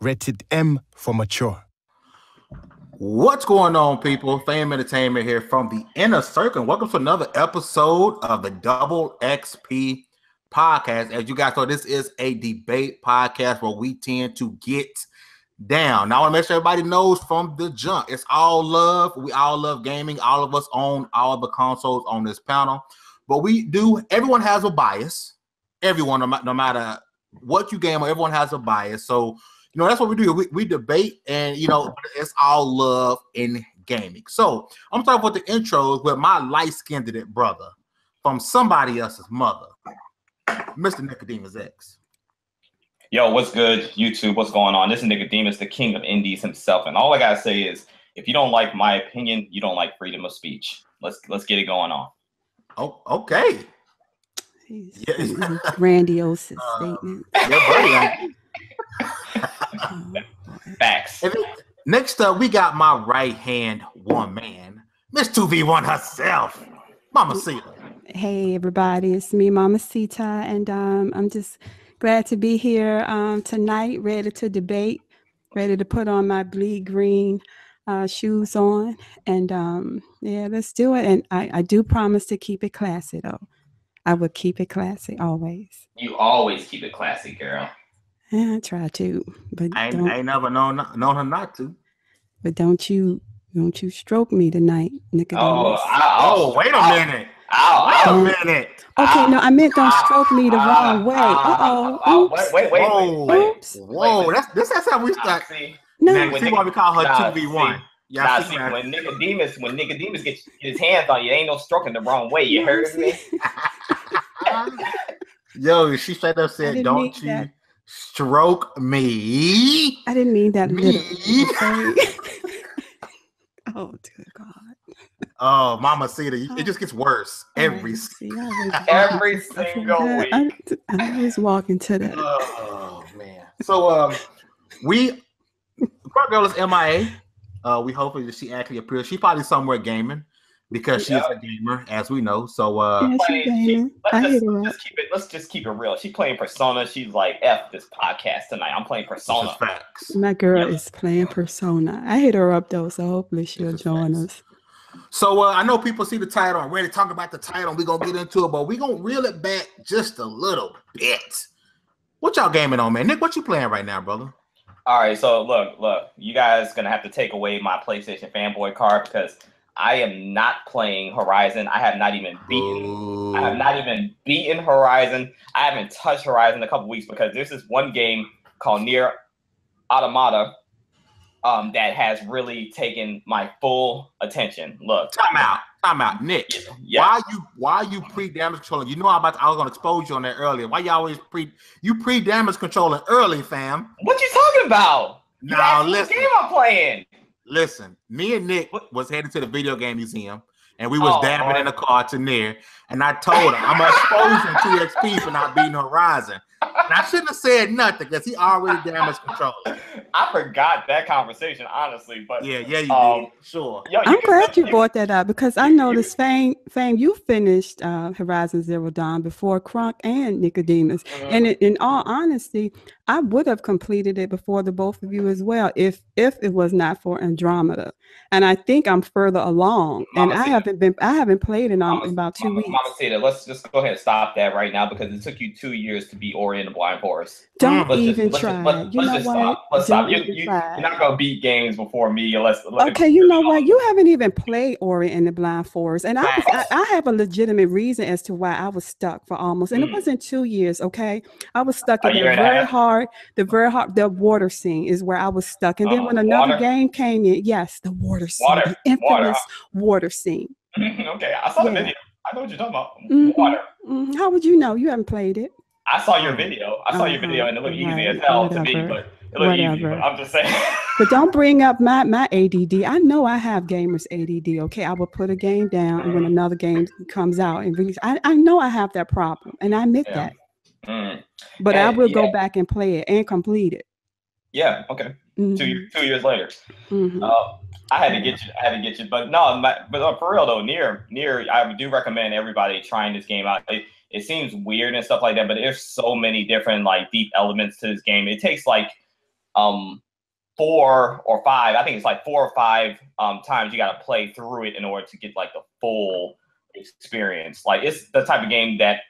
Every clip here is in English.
Rated M for mature. What's going on, people? Fame Entertainment here from the Inner Circle. Welcome to another episode of the Double XP podcast. As you guys know, this is a debate podcast where we tend to get down. Now, I want to make sure everybody knows from the jump, it's all love. We all love gaming. All of us own all the consoles on this panel. But everyone has a bias. Everyone, no matter what you game, everyone has a bias. So, that's what we do. We debate, and it's all love in gaming. So I'm talking about the intros with my light-skinned brother from somebody else's mother, Mr. Nicodemus X. Yo, what's good, YouTube? What's going on? This is Nicodemus, the king of indies himself, and all I gotta say is, if you don't like my opinion, you don't like freedom of speech. Let's get it going on. Oh, okay. Grandiose statement. Yeah, buddy. Facts. Next up, we got my right-hand woman, Miss 2v1 herself, Mama Sita. Hey, everybody. It's me, Mama Sita, and I'm just glad to be here tonight, ready to debate, ready to put on my bleed green shoes on, and let's do it. And I do promise to keep it classy, though. I would keep it classy always. You always keep it classy, girl. Yeah, I try to, but I ain't never known her not to. But don't you stroke me tonight, Nicodemus? Wait a minute. Wait a minute. Okay, no, I meant don't stroke me the wrong way. Oops. Wait. Oops. Whoa, that's how we start. No, See why we call her 2v1. When Nicodemus gets his hands on you, ain't no stroking the wrong way. You heard me? Yo, she straight up said, "Don't you that. Stroke me." I didn't mean that little. Oh, dear God. Oh, Mama Sita, it just gets worse every single week. I was walking to that. Oh, man. So, Court Girl is MIA. We hope that she actually appears. She's probably somewhere gaming because she is a gamer, as we know. So, let's just keep it real. She's playing Persona. She's like, F this podcast tonight. I'm playing Persona. Facts. My girl is playing Persona. I hit her up, though, so hopefully she'll join us. So, I know people see the title. I'm ready to talk about the title. We're going to get into it, but we're going to reel it back just a little bit. What y'all gaming on, man? Nick, what you playing right now, brother? All right, so look, you guys gonna have to take away my PlayStation fanboy card because I am not playing Horizon. I have not even beaten Horizon. I haven't touched Horizon in a couple weeks because there's this one game called Nier Automata that has really taken my full attention. Look, time out, Nick. Yeah. Why you pre-damage controlling? You know I was gonna expose you on that earlier. Why you always pre-damage controlling early, fam? What you talking about? Now listen, what game I'm playing. Listen, me and Nick was headed to the video game museum, and we was dabbing in the car to Nier, and I told him I'm gonna expose him to XP for not beating Horizon. And I shouldn't have said nothing because he already damaged controlling. I forgot that conversation, honestly. But yeah, you did. Sure. I'm glad you brought that up because I noticed, Fame, you finished Horizon Zero Dawn before Crunk and Nicodemus. Mm-hmm. And in all honesty, I would have completed it before the both of you as well if it was not for Andromeda. And I think I'm further along. Mama and Sita. I haven't played in about 2 weeks. Mama Sita, let's just go ahead and stop that right now because it took you 2 years to be Ori in the Blind Forest. Don't even try. You know what? Let's stop. You're not gonna beat games before me unless. Okay, you know what? You haven't even played Ori in the Blind Forest, and I have a legitimate reason as to why I was stuck for almost, and it wasn't 2 years. Okay, I was stuck in the water scene is where I was stuck, and then when another game came in, yes, the water scene, the infamous water scene. Okay, I saw the video. I know what you're talking about. Mm-hmm. Water. Mm-hmm. How would you know? You haven't played it. I saw your video. And it looked easy as hell to me, but it looked easy. But I'm just saying. But don't bring up my ADD. I know I have gamers ADD. Okay, I will put a game down, and when another game comes out and release, I know I have that problem, and I admit that. But I will go back and play it and complete it. Yeah. Okay. Mm-hmm. 2 years later. Mm-hmm. I had to get you. But no, but for real though, Nier, I do recommend everybody trying this game out. It seems weird and stuff like that, but there's so many different like deep elements to this game. It takes like 4 or 5. I think it's like 4 or 5 times you got to play through it in order to get like the full experience. Like it's the type of game that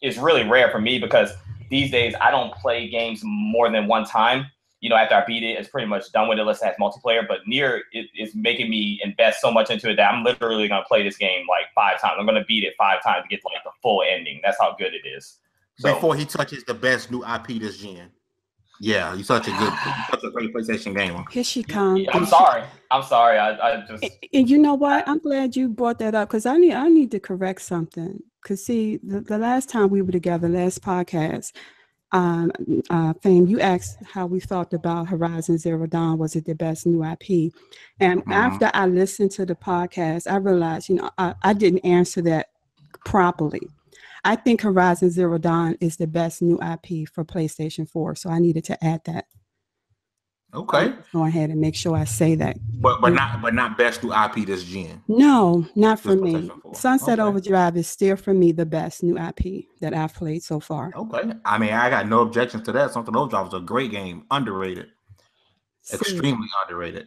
is really rare for me because these days I don't play games more than one time. You know, after I beat it, it's pretty much done with it unless it has multiplayer. But Nier is making me invest so much into it that I'm literally going to play this game like 5 times. I'm going to beat it 5 times to get like the full ending. That's how good it is. So, before he touches the best new IP this gen. Yeah, you're such a great PlayStation gamer. Here she comes. I'm sorry. I just. And you know what? I'm glad you brought that up because I need to correct something. Because see, the last time we were together, last podcast, Fame, you asked how we felt about Horizon Zero Dawn. Was it the best new IP? And after I listened to the podcast, I realized, you know, I didn't answer that properly. I think Horizon Zero Dawn is the best new IP for PlayStation 4. So I needed to add that. Okay. Go ahead and make sure I say that. But not best new IP this gen. No, not for Just me. Sunset Overdrive is still for me the best new IP that I've played so far. Okay. I mean, I got no objections to that. Sunset Overdrive was a great game. Underrated. Extremely underrated.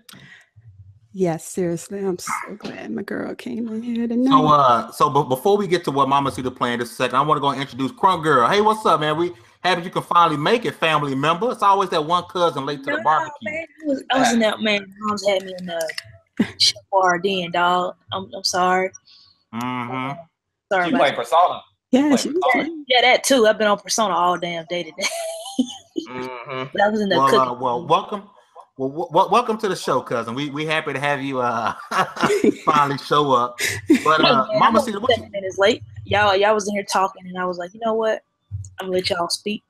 Yes, seriously. I'm so glad my girl came in here tonight. So before we get to what Mama Cita playing this second, I want to go and introduce Crunk Girl. Hey, what's up, man? We happy you can finally make it, family member. It's always that one cousin late to the barbecue. Man, I was in that, man. Mom's had me in the shower then, dog. I'm sorry. Mm-hmm. Sorry. You play Persona. Yeah, yeah, that too. I've been on Persona all damn day today. But I was in the cooking. Welcome. Well, welcome to the show, cousin. We happy to have you finally show up. But Mama Cita, what 7 minutes late. Y'all was in here talking, and I was like, you know what? I'm gonna let y'all speak,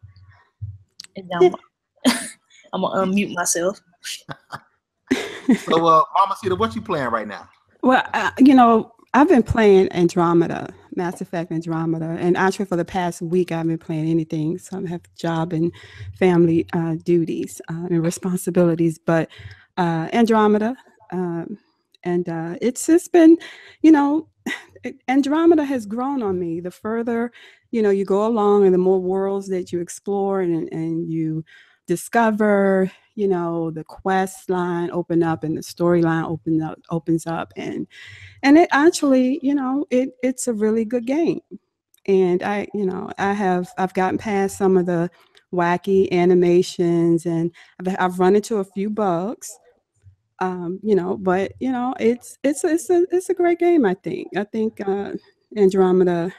and now I'm gonna unmute myself. So, Mama Cita, what you playing right now? Well, you know, I've been playing Andromeda, Mass Effect Andromeda, and actually for the past week I've been playing anything. So I have job and family duties and responsibilities, but Andromeda, and it's just been, you know, Andromeda has grown on me. The further, you know, you go along and the more worlds that you explore and you discover, you know, the quest line open up and the storyline opens up and it actually, you know, it's a really good game. And I've gotten past some of the wacky animations and I've run into a few bugs. You know, but you know, it's a great game. I think Andromeda,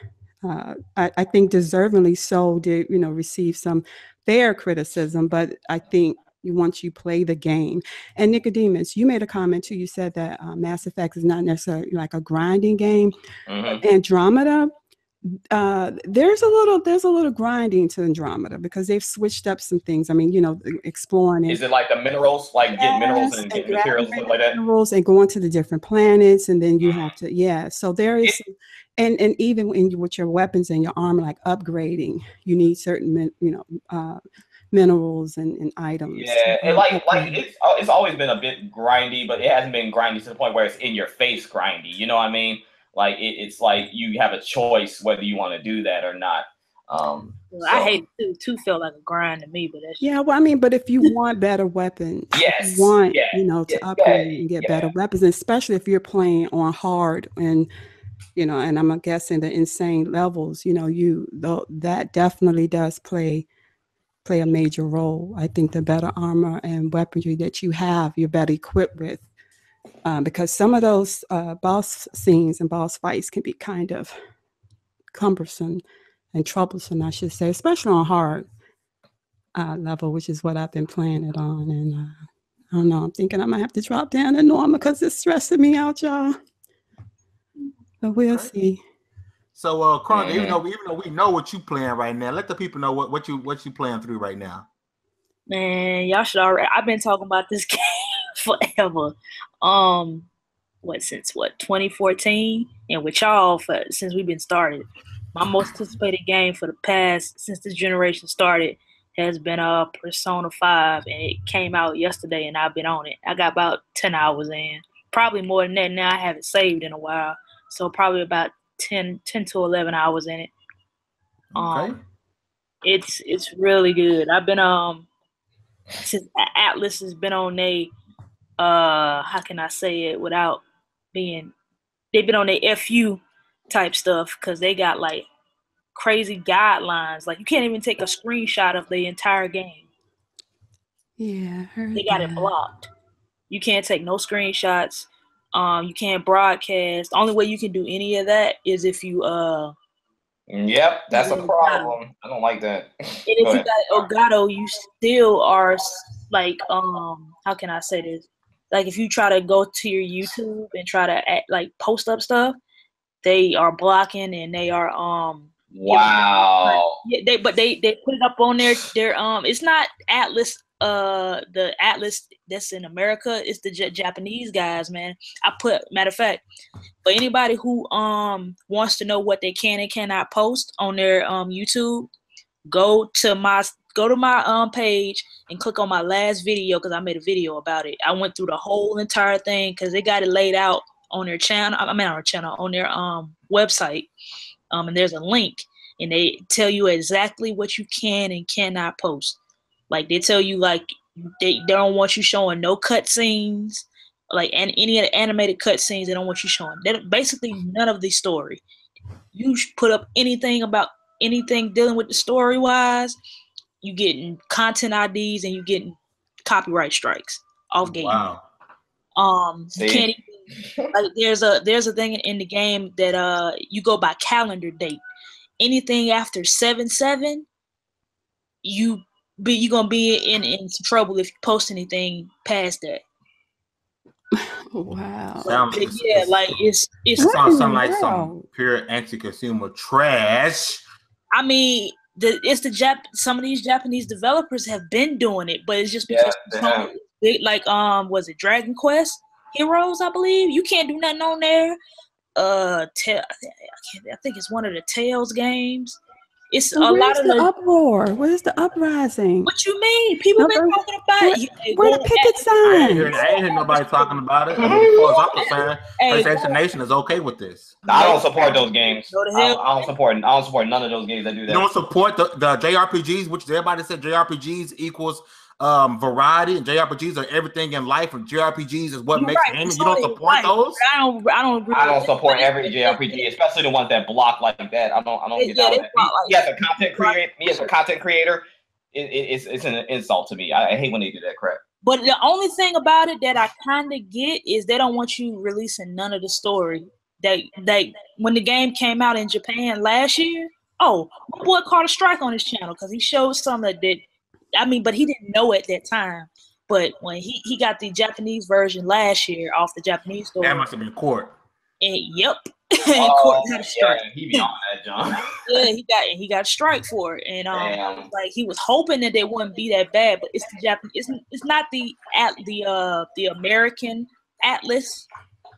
I think deservingly so did, you know, receive some fair criticism, but I think once you play the game, and Nicodemus, you made a comment too. You said that Mass Effect is not necessarily like a grinding game. Andromeda, there's a little grinding to Andromeda because they've switched up some things. I mean, you know, exploring. Is it like the minerals, like getting minerals and getting materials and stuff like that? Minerals and going to the different planets, and then you have to, yeah. So there is, and even with your weapons and your armor, like upgrading, you need certain, you know, minerals and items. Yeah, and like it's always been a bit grindy, but it hasn't been grindy to the point where it's in your face grindy. You know what I mean? Like it's like you have a choice whether you want to do that or not. Well, I hate it too. Felt like a grind to me, but that's well, I mean, but if you want better weapons, yes, you want you know to upgrade and get better weapons, especially if you're playing on hard and you know, and I'm guessing the insane levels. You know, that definitely does play a major role. I think the better armor and weaponry that you have, you're better equipped with. Because some of those boss scenes and boss fights can be kind of cumbersome and troublesome, I should say, especially on hard level, which is what I've been playing it on. And I don't know, I'm thinking I might have to drop down to normal because it's stressing me out, y'all. But we'll see. So, Crunk, even though we know what you playing right now, let the people know what you playing through right now. Man, y'all should already. I've been talking about this game forever. Since 2014, and with y'all since we've been started. My most anticipated game for the past since this generation started has been Persona 5, and it came out yesterday, and I've been on it. I got about 10 hours in, probably more than that. Now I haven't saved in a while, so probably about 10 to 11 hours in it. Okay. It's really good. I've been since Atlas has been on how can I say it without being, they've been on their FU type stuff because they got like crazy guidelines. Like you can't even take a screenshot of the entire game. Yeah, I heard They got it blocked. You can't take no screenshots. You can't broadcast. The only way you can do any of that is if you Yep, that's a problem. I don't like that. And if you got Elgato, you still are like how can I say this? Like if you try to go to your YouTube and try to like post up stuff, they are blocking and they are wow. Yeah, they put it up on their it's not Atlas the Atlas that's in America, it's the Japanese guys, man. Matter of fact, for anybody who wants to know what they can and cannot post on their YouTube, go to my page and click on my last video because I made a video about it. I went through the whole entire thing because they got it laid out on their channel. On their website. And there's a link and they tell you exactly what you can and cannot post. Like they tell you like they don't want you showing no cutscenes, like any of the animated cutscenes. They don't want you showing. Basically none of the story. You put up anything about anything dealing with the story wise, you getting content IDs and you getting copyright strikes off game. Wow. You can't even, like there's a thing in the game that you go by calendar date. Anything after 7/7, you're gonna be in some trouble if you post anything past that. Wow. It's sounds like some pure anti-consumer trash. I mean, some of these Japanese developers have been doing it, but it's just because was it Dragon Quest Heroes? I believe you can't do nothing on there. I think it's one of the Tales games. It's a lot of the uproar. Where's the uprising? What you mean? People been talking about it. Where the picket signs? I ain't hear nobody talking about it. I mean, as far as I'm concerned, PlayStation Nation is okay with this. I don't support those games. I don't support none of those games that do that. You don't support the JRPGs, which everybody said JRPGs equals variety, and JRPGs are everything in life, and JRPGs is what makes gaming. You don't support those? I don't agree. I don't support every JRPG, especially the ones that block like that. I don't get down with that. Me as a content creator, it's an insult to me. I hate when they do that crap. But the only thing about it that I kind of get is they don't want you releasing none of the story. When the game came out in Japan last year, my boy caught a strike on his channel because he showed something that. But he didn't know at that time. But when he got the Japanese version last year off the Japanese store. That must have been court. And yep. Court had a strike. Yeah, he be on that, John. Yeah, he got a strike for it. And like he was hoping that they wouldn't be that bad, but it's the Japanese, it's not the American Atlas.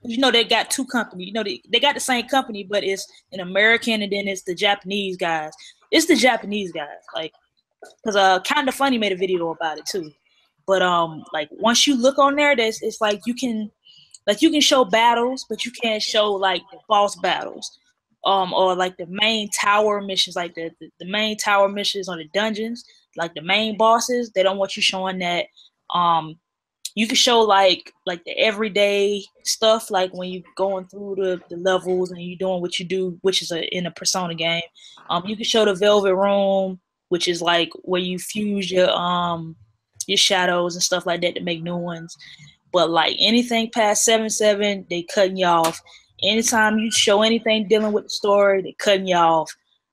You know, they got two companies. You know, they got the same company, but it's an American and then it's the Japanese guys. It's the Japanese guys, like. Because Kinda Funny made a video about it too, but like once you look on there, it's like you can show battles, but you can't show like the boss battles, or like the main tower missions, like the main tower missions on the dungeons, like the main bosses. They don't want you showing that. You can show like the everyday stuff, like when you're going through the levels and you're doing what you do, which is in a Persona game. You can show the Velvet Room, which is like where you fuse your shadows and stuff like that to make new ones. But like anything past 7/7, they cutting you off. Anytime you show anything dealing with the story, they cutting you off.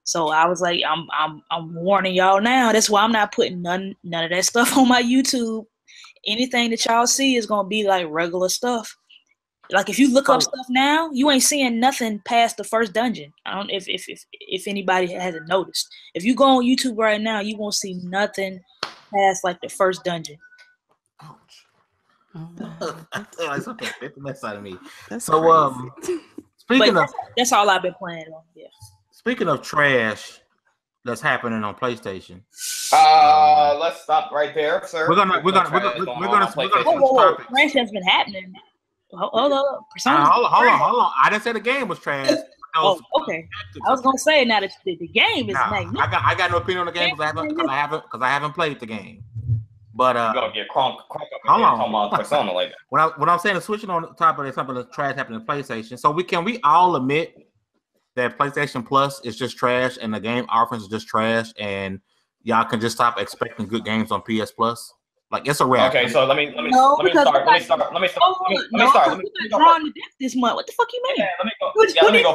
So I was like, I'm warning y'all now. That's why I'm not putting none of that stuff on my YouTube. Anything that y'all see is gonna be like regular stuff. Like if you look up stuff now, you ain't seeing nothing past the first dungeon. I don't if anybody hasn't noticed. If you go on YouTube right now, you won't see nothing past like the first dungeon. Ouch. I feel like something bit the mess out of me. That's speaking of that's all I've been playing on. Yeah. Speaking of trash that's happening on PlayStation. Let's stop right there, sir. We're gonna trash has been happening. Hold on. I didn't say the game was trash. Okay. I was gonna say now that the game is magnificent. I got no opinion on the game because I haven't played the game. But you're gonna get crunk up hold on. talking about Persona like that. What I'm saying is switching on top of something that's trash happening in PlayStation. So can we all admit that PlayStation Plus is just trash and the game offerings is just trash, and y'all can just stop expecting good games on PS Plus? Like, it's a wrap. Okay, so let me start. We got drawn to death this month. What the fuck you mean? Yeah, let me go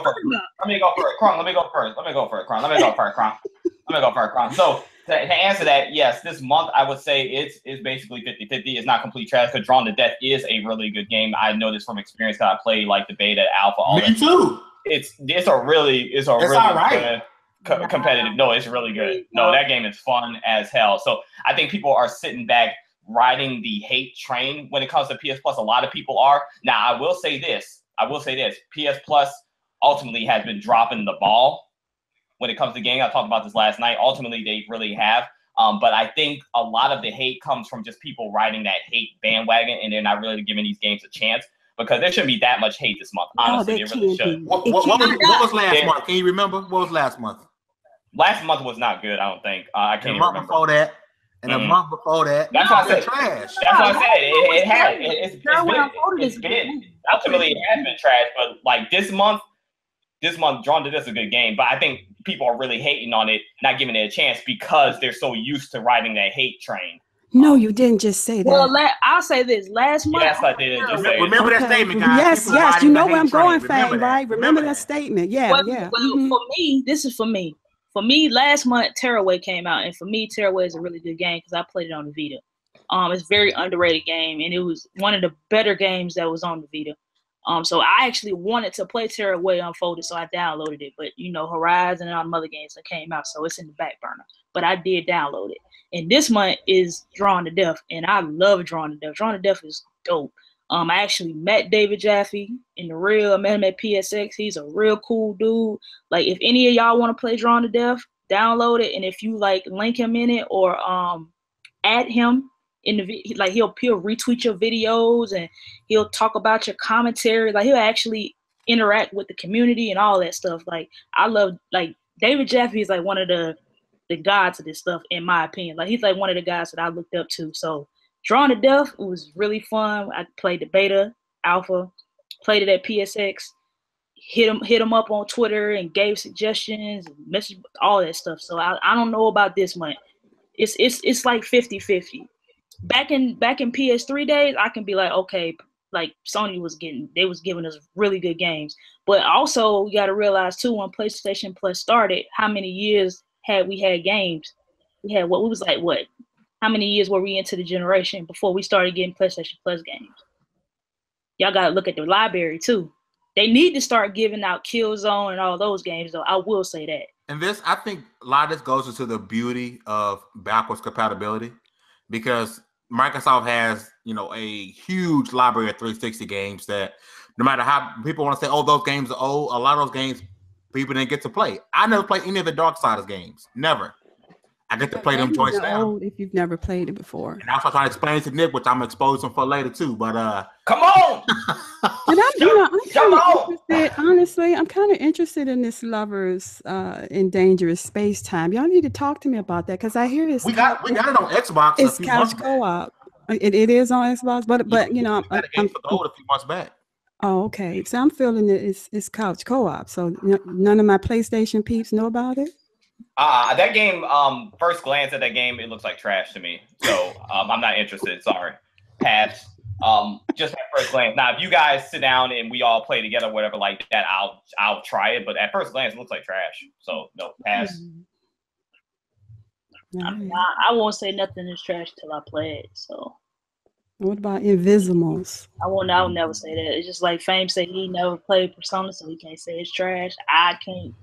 first. Let me go first. So to answer that, yes, this month I would say it's basically 50-50. It's not complete trash because Drawn to Death is a really good game. I know this from experience because I played like the beta, alpha, all that. Me too. It's really good competitive. No, it's really good. No, that game is fun as hell. So I think people are sitting back riding the hate train when it comes to PS Plus. A lot of people are. Now, I will say this. PS Plus ultimately has been dropping the ball when it comes to gaming. I talked about this last night. Ultimately, they really have. But I think a lot of the hate comes from just people riding that hate bandwagon, and they're not really giving these games a chance because there shouldn't be that much hate this month. Honestly, it really should. What was last month? Can you remember? What was last month? Last month was not good, I don't think. I can't even remember. Before that. And a month before that, that's what I said. Trash. That's what I said. It's been ultimately it has been trash, but like this month, Drawn to This is a good game. But I think people are really hating on it, not giving it a chance because they're so used to riding that hate train. No, you didn't just say that. Well, I'll say this. Last month, yes, I did. Remember that statement, guys. Yes. You know where I'm going, Fang, right? Remember that statement. Yeah, Well, for me, this is for me. For me, last month, Tearaway came out, and for me, Tearaway is a really good game because I played it on the Vita. It's a very underrated game, and it was one of the better games that was on the Vita. So I actually wanted to play Tearaway Unfolded, so I downloaded it. But, Horizon and all the other games that came out, so it's in the back burner. But I did download it. And this month is Drawn to Death, and I love Drawn to Death. Drawn to Death is dope. I actually met David Jaffe in the real. I met him at PSX. He's a real cool dude. Like, if any of y'all want to play Drawn to Death, download it. And if you link him in it or add him in the he'll retweet your videos and he'll talk about your commentary. Like, he'll actually interact with the community and all that stuff. Like, I love David Jaffe is one of the gods of this stuff, in my opinion. Like, he's one of the guys that I looked up to. So Drawn to Death was really fun. I played the beta, alpha, played it at PSX, hit him up on Twitter and gave suggestions, message, all that stuff. So I don't know about this month. It's like 50-50. Back in PS3 days, I can be like, okay, like Sony was giving us really good games. But also you gotta realize too, when PlayStation Plus started, how many years had we had games? We had how many years were we into the generation before we started getting PlayStation Plus games? Y'all got to look at the library, too. They need to start giving out Killzone and all those games, though. I will say that. And I think a lot of this goes into the beauty of backwards compatibility because Microsoft has, a huge library of 360 games that no matter how people want to say, oh, those games are old, a lot of those games people didn't get to play. I never played any of the Darksiders games. Never. I get to play them joints now. If you've never played it before. And that's what I'm trying to explain to Nick, which I'm exposing for later too. But come on. And I'm kind of interested, honestly, I'm kind of interested in this Lovers in Dangerous Space Time. Y'all need to talk to me about that because I hear it's we got it on Xbox. It's couch co-op. It is on Xbox, but I'm for gold a few months back. Oh, okay. So I'm feeling it's couch co-op. So none of my PlayStation peeps know about it. That game, first glance at that game, it looks like trash to me. So I'm not interested. Sorry. Pass. Just at first glance. Now, if you guys sit down and we all play together, whatever like that, I'll try it. But at first glance, it looks like trash. So no, pass. I won't say nothing is trash till I play it. So. What about Invisimals? I'll never say that. It's just like Fame said he never played Persona, so he can't say it's trash. I can't.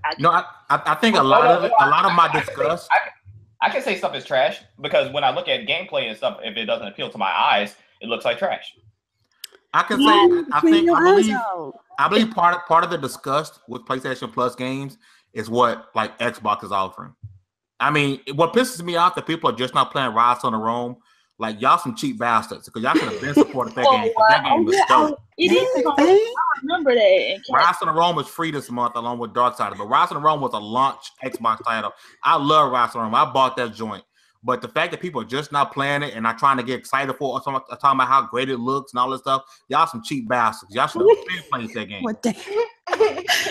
I think a lot of my disgust. I can say stuff is trash because when I look at gameplay and stuff, if it doesn't appeal to my eyes, it looks like trash. I can say I believe part of the disgust with PlayStation Plus games is what like Xbox is offering. I mean, what pisses me off that people are just not playing Rise on the Roam. Like, y'all some cheap bastards because y'all could have been supported that game. That game was dope. It is. I remember that. Rise on the Roam was free this month along with Darksiders, but Rise on the Roam was a launch Xbox title. I love Rise on the Roam. I bought that joint. But the fact that people are just not playing it and not trying to get excited for it, talking about how great it looks and all this stuff, y'all some cheap bastards. Y'all should have been playing that game. What the?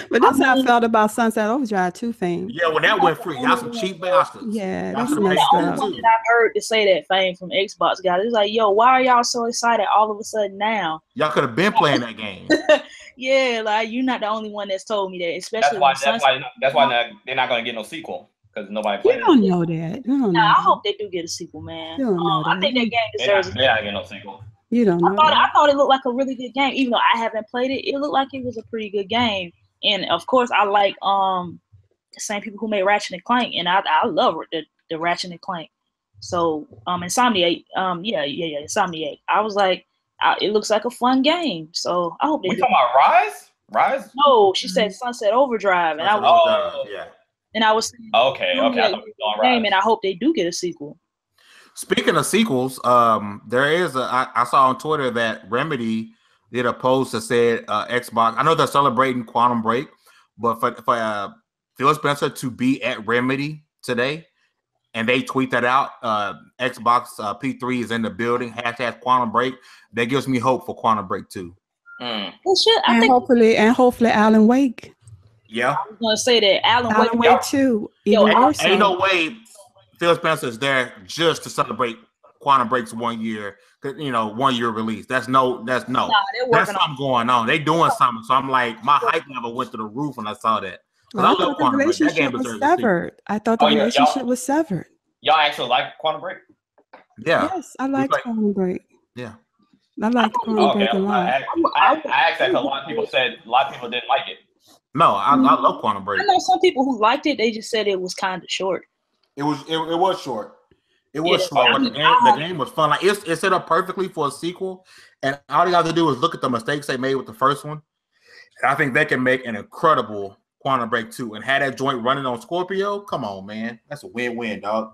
But that's how I felt about Sunset Overdrive too, Fame. Yeah, when that went free, y'all some cheap bastards. Yeah, Y'all that's should have messed paid up. for it too. I've heard to say that Fame from Xbox guys. It's like, yo, why are y'all so excited all of a sudden now? Y'all could have been playing that game. Yeah, like you're not the only one that's told me that. Especially that's why they're not going to get no sequel because nobody played it. You don't know that. You don't know I that. hope they do get a sequel, man. You don't know I that. think that game deserves. They're not getting no sequel. You don't know I that. thought it looked like a really good game, even though I haven't played it. It looked like it was a pretty good game, and of course, I like the same people who made Ratchet and Clank, and I love the Ratchet and Clank. So Insomniac, Insomniac. I was like, it looks like a fun game. So I hope they. We talking about Rise? Rise? No, she said Sunset Overdrive, and Yeah. And I was saying, okay. I thought we were on Rise. And I hope they do get a sequel. Speaking of sequels, there is I saw on Twitter that Remedy did a post that said Xbox. I know they're celebrating Quantum Break, but for Phil Spencer to be at Remedy today, and they tweet that out. Xbox P3 is in the building. # Quantum Break. That gives me hope for Quantum Break 2. Hopefully Alan Wake. Yeah, I was gonna say that Alan Wake 2. Ain't no way Phil Spencer is there just to celebrate Quantum Break's 1 year. 1 year release. That's that's something going on. They doing something. So I'm like, my hype level went to the roof when I saw that. Well, I thought the relationship was severed. I thought the relationship was severed. Y'all actually like Quantum Break? Yeah. Yes, I like Quantum Break. Yeah. I like Quantum Break a lot. I asked that because a lot of people didn't like it. No, I love Quantum Break. I know some people who liked it. They just said it was kind of short. It was short. It was short, but the game was fun. Like it's set up perfectly for a sequel, and all you have to do is look at the mistakes they made with the first one. And I think they can make an incredible Quantum Break 2 and have that joint running on Scorpio. Come on, man, that's a win-win, dog.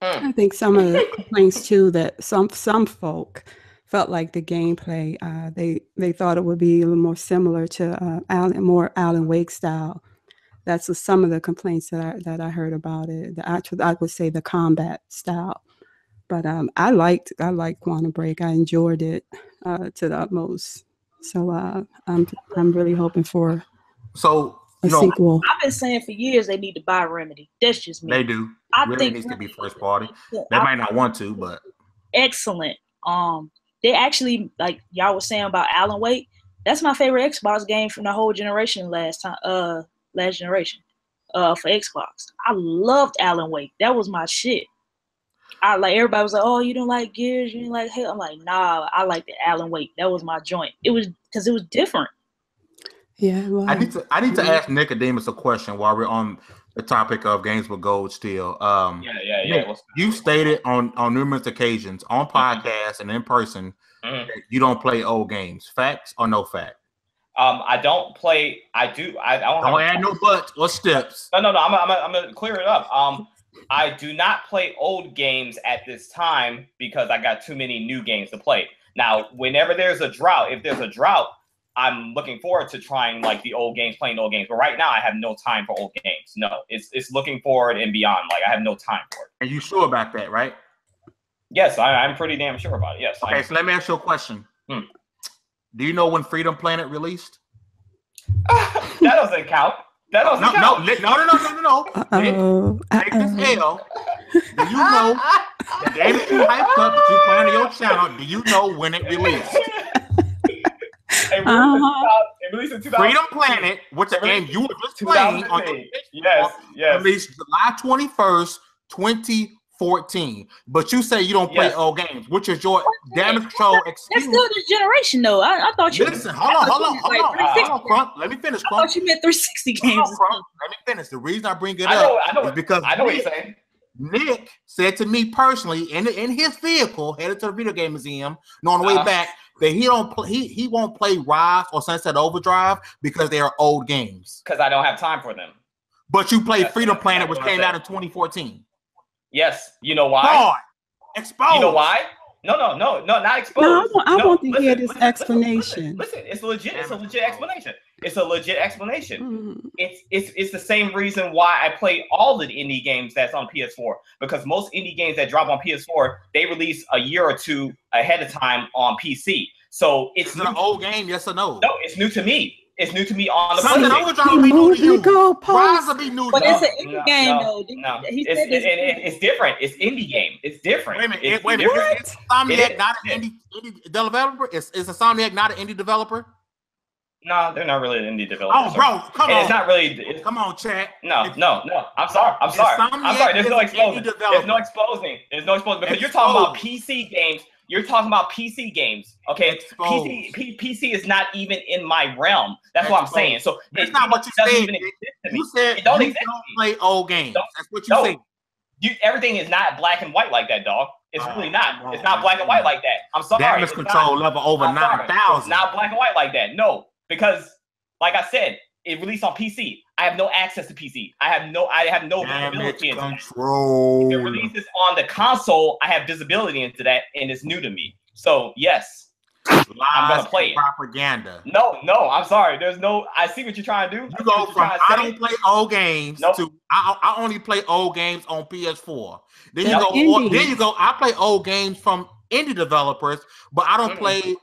I think some of the complaints too that some folk felt like the gameplay they thought it would be a little more similar to Alan Wake style. That's some of the complaints that I heard about it. I would say the combat style, but I liked Quantum Break. I enjoyed it to the utmost. So I'm really hoping for a sequel. I've been saying for years they need to buy Remedy. That's just me. They do. I think needs to be first party. They might not want to, but excellent. They actually, like y'all was saying about Alan Wake. That's my favorite Xbox game from the whole generation last generation for Xbox. I loved Alan Wake. That was my shit. Everybody was like, oh, you don't like Gears, you don't like Halo. I'm like, nah, I like the Alan Wake. That was my joint. It was because it was different. Yeah, well, I need to ask Nicodemus a question while we're on the topic of games with gold still. Nick, you stated on numerous occasions on podcasts and in person that you don't play old games. Facts or no fact? I don't play. I do. Don't add no buts or steps. No. I'm gonna clear it up. I do not play old games at this time because I got too many new games to play. Now, whenever there's a drought, if there's a drought, I'm looking forward to trying like the old games, playing old games. But right now, I have no time for old games. No, it's looking forward and beyond. Like I have no time for it. And you sure about that, right? Yes, I'm pretty damn sure about it. Yes. Okay, so let me ask you a question. Do you know when Freedom Planet released? That doesn't count. That doesn't count. No. Take this L. Do you know the game that you hyped up that you play on your channel? Do you know when it released? It released in 2000. Freedom Planet, which a game you were just playing on your yes. released July 21st, 2014. But you say you don't play old games, which is your damage control excuse. That's still this generation, though. I thought you. Listen, hold on, Crump. Let me finish, Crump. I thought you meant 360 games. Let me finish. The reason I bring it up is because I know what you're saying. Nick said to me personally in his vehicle headed to the video game museum, and on the way back, that he won't play Rise or Sunset Overdrive because they are old games. Because I don't have time for them. But you played Freedom Planet, which came out in 2014. Yes. You know why? God, exposed. You know why? not exposed. No, I want to hear this listen, explanation. Listen, it's legit. It's a legit explanation. It's a legit explanation. Mm-hmm. It's the same reason why I play all the indie games that's on PS4, because most indie games that drop on PS4, they release a year or two ahead of time on PC. So it's an old game, yes or no? No, it's new to me. It's new to me on the Something PlayStation. Overdrive will be new to you. Rise will be new to you. But it's an indie game, though. No, it's different. It's indie game. It's different. Wait a minute. Is Insomniac not an indie developer? Is Insomniac not an indie developer? No, they're not really an indie developer. Oh, bro, come on. It's not really. Come on, chat. No. I'm sorry. There's no exposing. There's no exposing because you're talking about PC games. You're talking about PC games, okay? PC is not even in my realm. That's what I'm saying. So it's not what you said. You said you don't play old games. That's what you said. Everything is not black and white like that, dog. It's really not. It's not black and white like that. I'm sorry. Damage control level over 9,000. It's not black and white like that. No, because like I said, it released on PC. I have no access to PC. I have no visibility into control. That. If it releases on the console, I have visibility into that, and it's new to me. So yes, I'm gonna play it. Propaganda. No, I'm sorry. There's no. I see what you're trying to do. You go from I don't play old games to I only play old games on PS4. Then you go. I play old games from indie developers, but I don't play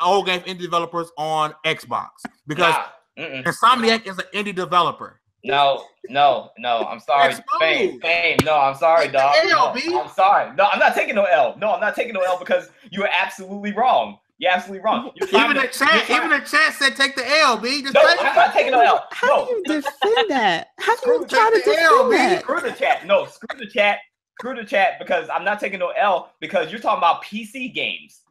old game indie developers on Xbox because. Insomniac is an indie developer. No. I'm sorry. Fame. No, I'm sorry, dog. I'm sorry. No, I'm not taking no L. No, I'm not taking no L because you are absolutely wrong. You're absolutely wrong. Even the chat said take the L, B. I'm not taking no L. How do you defend that? How do you try to defend that? Screw the chat. No, screw the chat. Screw the chat because I'm not taking no L because you're talking about PC games.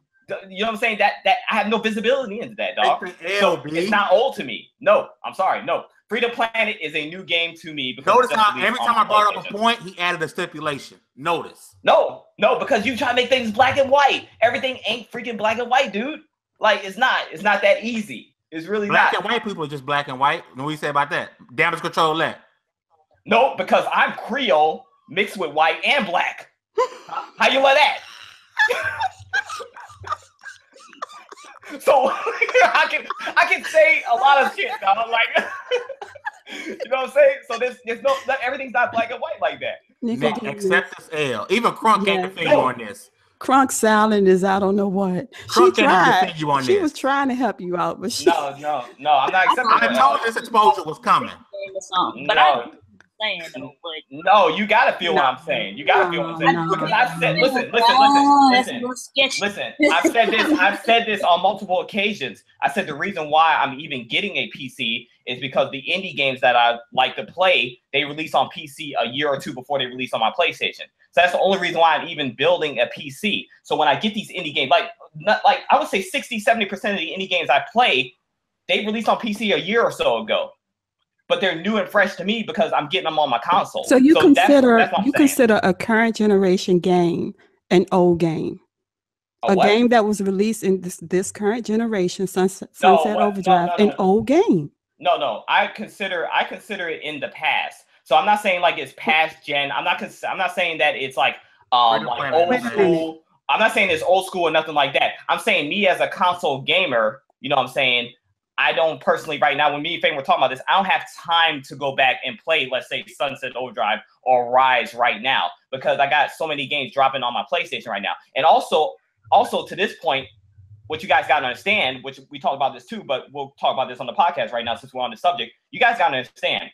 You know what I'm saying? That I have no visibility into that, dog. So it's not old to me. No, I'm sorry. No, Freedom Planet is a new game to me. Notice how every time I brought up a point, he added a stipulation. Notice. No, because you try to make things black and white. Everything ain't freaking black and white, dude. Like it's not that easy. It's really black not. And white people are just black and white. What do you say about that? Damage control that. No, because I'm Creole mixed with white and black. How you like that? So I can say a lot of shit, dog. Like, you know what I'm saying? So there's no everything's not black and white like that. Nick, accept this L. Even Crunk can't defend you on this. Crunk's silent is I don't know what. Crunk can't defend you on this. She was trying to help you out, but she No, I'm not accepting. I told this exposure was coming. But I saying though, no, you gotta feel what I'm saying. You gotta feel what I'm saying. Because I've said, listen. I've said this on multiple occasions. I said the reason why I'm even getting a PC is because the indie games that I like to play, they release on PC a year or two before they release on my PlayStation. So that's the only reason why I'm even building a PC. So when I get these indie games, like I would say 60-70% of the indie games I play, they released on PC a year or so ago. But they're new and fresh to me because I'm getting them on my console. So you consider a current generation game an old game, a game that was released in this current generation, Sunset Overdrive, an old game. No, I consider it in the past. So I'm not saying like it's past gen. I'm not saying that it's like old school. I'm not saying it's old school or nothing like that. I'm saying me as a console gamer, you know what I'm saying? I don't personally right now, when me and Fame were talking about this, I don't have time to go back and play, let's say, Sunset Overdrive or Rise right now because I got so many games dropping on my PlayStation right now. And also to this point, what you guys got to understand, which we talked about this too, but we'll talk about this on the podcast right now since we're on the subject. You guys got to understand,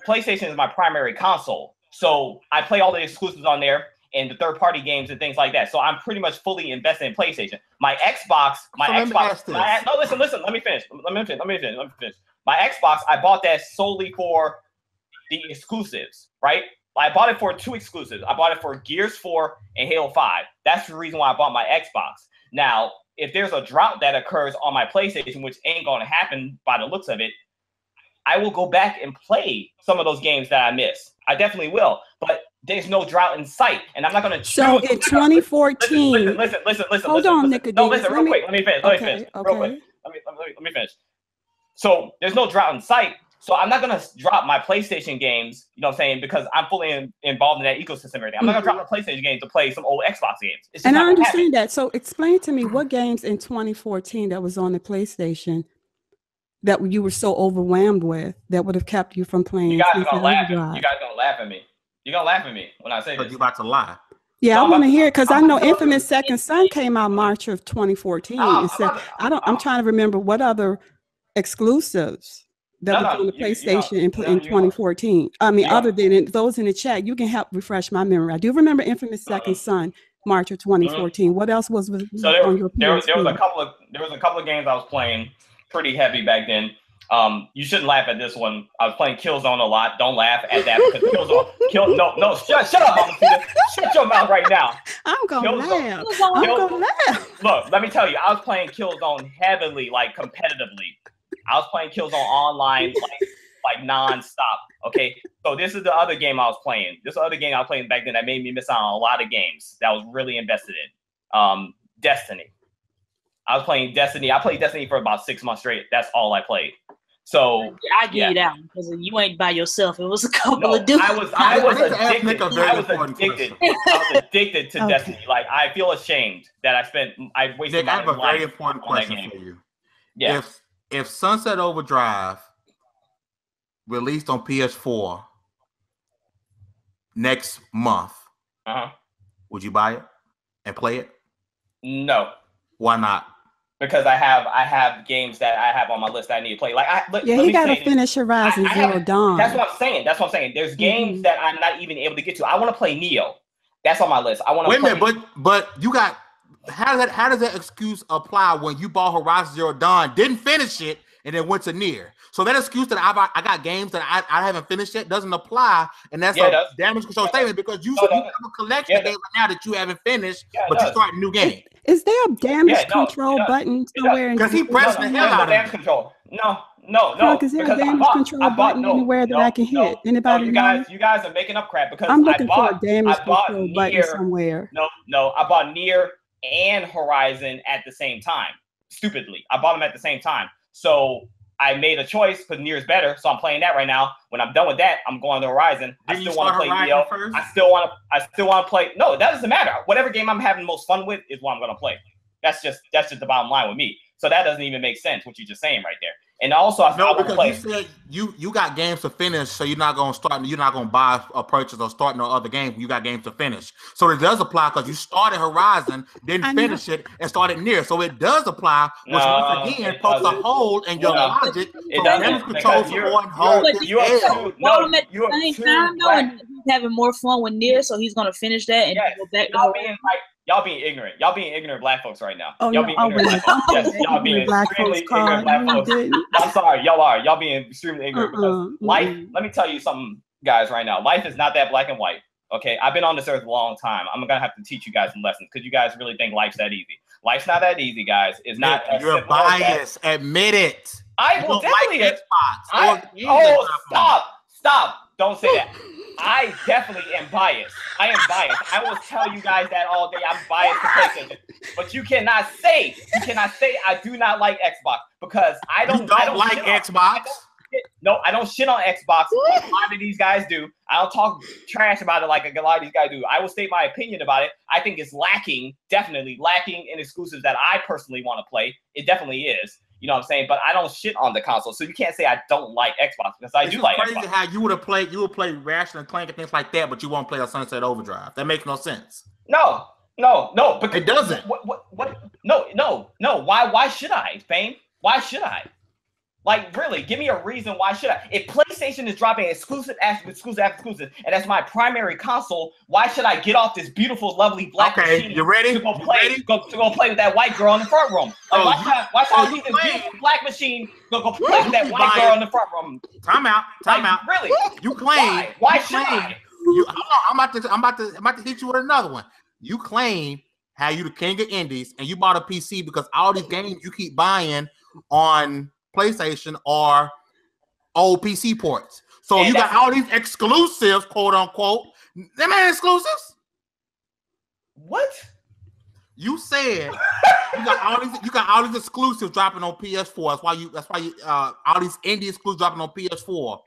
PlayStation is my primary console. So I play all the exclusives on there and the third-party games and things like that. So I'm pretty much fully invested in PlayStation. My Xbox. No, listen. Let me finish. My Xbox, I bought that solely for the exclusives, right? I bought it for 2 exclusives. I bought it for Gears 4 and Halo 5. That's the reason why I bought my Xbox. Now, if there's a drought that occurs on my PlayStation, which ain't going to happen by the looks of it, I will go back and play some of those games that I missed. I definitely will. But there's no drought in sight, and I'm not going to choose. So in 2014, listen. Hold on, Nicodemus. No, listen, real quick. Let me finish. Let me finish. So there's no drought in sight. So I'm not gonna drop my PlayStation games, you know what I'm saying, because I'm fully involved in that ecosystem and everything. I'm not gonna drop my PlayStation games to play some old Xbox games. It's just And not I gonna happen. understand that. So explain to me what games in 2014 that was on the PlayStation that you were so overwhelmed with that would have kept you from playing. You guys are Sunset gonna laugh. Overdrive? You guys are gonna laugh at me. You're gonna laugh at me when I say Because this. you about to lie. Yeah, No, I want to I'm- hear it because I I'm know gonna tell Infamous you. Second Son came out March of 2014. I'm I'm trying to remember what other exclusives that was on the PlayStation in 2014. I mean, other than those in the chat, you can help refresh my memory. I do remember Infamous Second Son, March of 2014. What else was So on your there was PS4? a couple of games I was playing pretty heavy back then. You shouldn't laugh at this one. I was playing Killzone a lot. Don't laugh at that because shut up, Mama Peter. Shut your mouth right now. I'm gonna laugh. Look, let me tell you, I was playing Killzone heavily, like competitively. I was playing Killzone online, like nonstop. Okay, so this is the other game I was playing. This other game I was playing back then that made me miss out on a lot of games that I was really invested in. Destiny. I was playing Destiny. I played Destiny for about 6 months straight. That's all I played. So I give you that one because you ain't by yourself. It was a couple of dudes. I was addicted. I was addicted to Destiny. Like I feel ashamed that I wasted Nick, I have a my life very important on that question game. for you. Yeah. If Sunset Overdrive released on PS4 next month, would you buy it and play it? No. Why not? Because I have games that I have on my list that I need to play. He got to finish Horizon Zero Dawn. That's what I'm saying. There's games that I'm not even able to get to. I want to play Neo. That's on my list. I want to. Wait a minute, but you got. How does that excuse apply when you bought Horizon Zero Dawn, didn't finish it, and then went to Nier? So that excuse that I got games that I haven't finished yet doesn't apply, and that's a damage control statement because you have a collection of games right now that you haven't finished, but you start a new game. Is there a damage control button somewhere? Because he pressed the hell out of damage control. No. Is there a damage control button anywhere that I can hit? Anybody? You guys are making up crap because I'm looking for a damage control button somewhere. No, I bought Nier and Horizon at the same time. Stupidly, I bought them at the same time. So I made a choice because Nier is better, so I'm playing that right now. When I'm done with that, I'm going to Horizon. I still want to play Neo. I still want to play. No, that doesn't matter. Whatever game I'm having the most fun with is what I'm going to play. That's just the bottom line with me. So that doesn't even make sense what you're just saying right there. And also, you said you got games to finish, so you're not going to buy or purchase or start no other game. You got games to finish, so it does apply because you started Horizon, didn't finish it, and started Nier. So it does apply, which once again pokes a hole in your logic. It doesn't control one hole. Having more fun with Nier, so he's gonna finish that and go back to Y'all being ignorant. Y'all being ignorant black folks right now. Oh, y'all being ignorant black folks. Yes, y'all being extremely ignorant black folks. I'm sorry, y'all are. Y'all being extremely ignorant because life, let me tell you something, guys, right now. Life is not that black and white. Okay, I've been on this earth a long time. I'm gonna have to teach you guys some lessons because you guys really think life's that easy. Life's not that easy, guys. It's not. You're biased. Admit it. I will definitely. Stop. Don't say that. I definitely am biased. I am biased. I will tell you guys that all day. I'm biased to PlayStation. But you cannot say I do not like Xbox because I don't like Xbox. No, I don't shit on Xbox. A lot of these guys do. I don't talk trash about it like a lot of these guys do. I will state my opinion about it. I think it's definitely lacking in exclusives that I personally want to play. It definitely is. You know what I'm saying? But I don't shit on the console. So you can't say I don't like Xbox because I do like Xbox. It's crazy how you would play Ratchet and Clank and things like that, but you won't play a Sunset Overdrive. That makes no sense. No. But it doesn't. What? No. Why should I, Fame? Why should I? Like, really, give me a reason why should I? If PlayStation is dropping exclusive after exclusive, and that's my primary console, why should I get off this beautiful, lovely black machine? You ready? To go play with that white girl in the front room. Like, why should I leave this beautiful black machine to go play with that white girl in the front room? Time out. Really? You claim. Why should I? I'm about to hit you with another one. You claim how you the king of indies and you bought a PC because all these games you keep buying on PlayStation are old PC ports. So you got all these exclusives, quote unquote. Them ain't exclusives. What? You said You got all these exclusives dropping on PS4. That's why you all these indie exclusives dropping on PS4.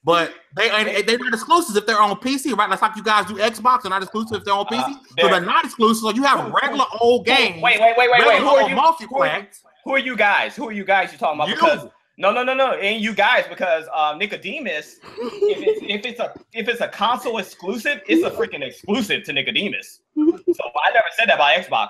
But they're not exclusives if they're on PC, right? That's like you guys do Xbox, they're not exclusive if they're on PC. So they're not exclusive. So you have regular old games. Wait. Who are you? Multi-player. Who are you guys? Who are you guys you're talking about? Because no. Ain't you guys, because Nicodemus, if it's a console exclusive, it's a freaking exclusive to Nicodemus. So I never said that about Xbox.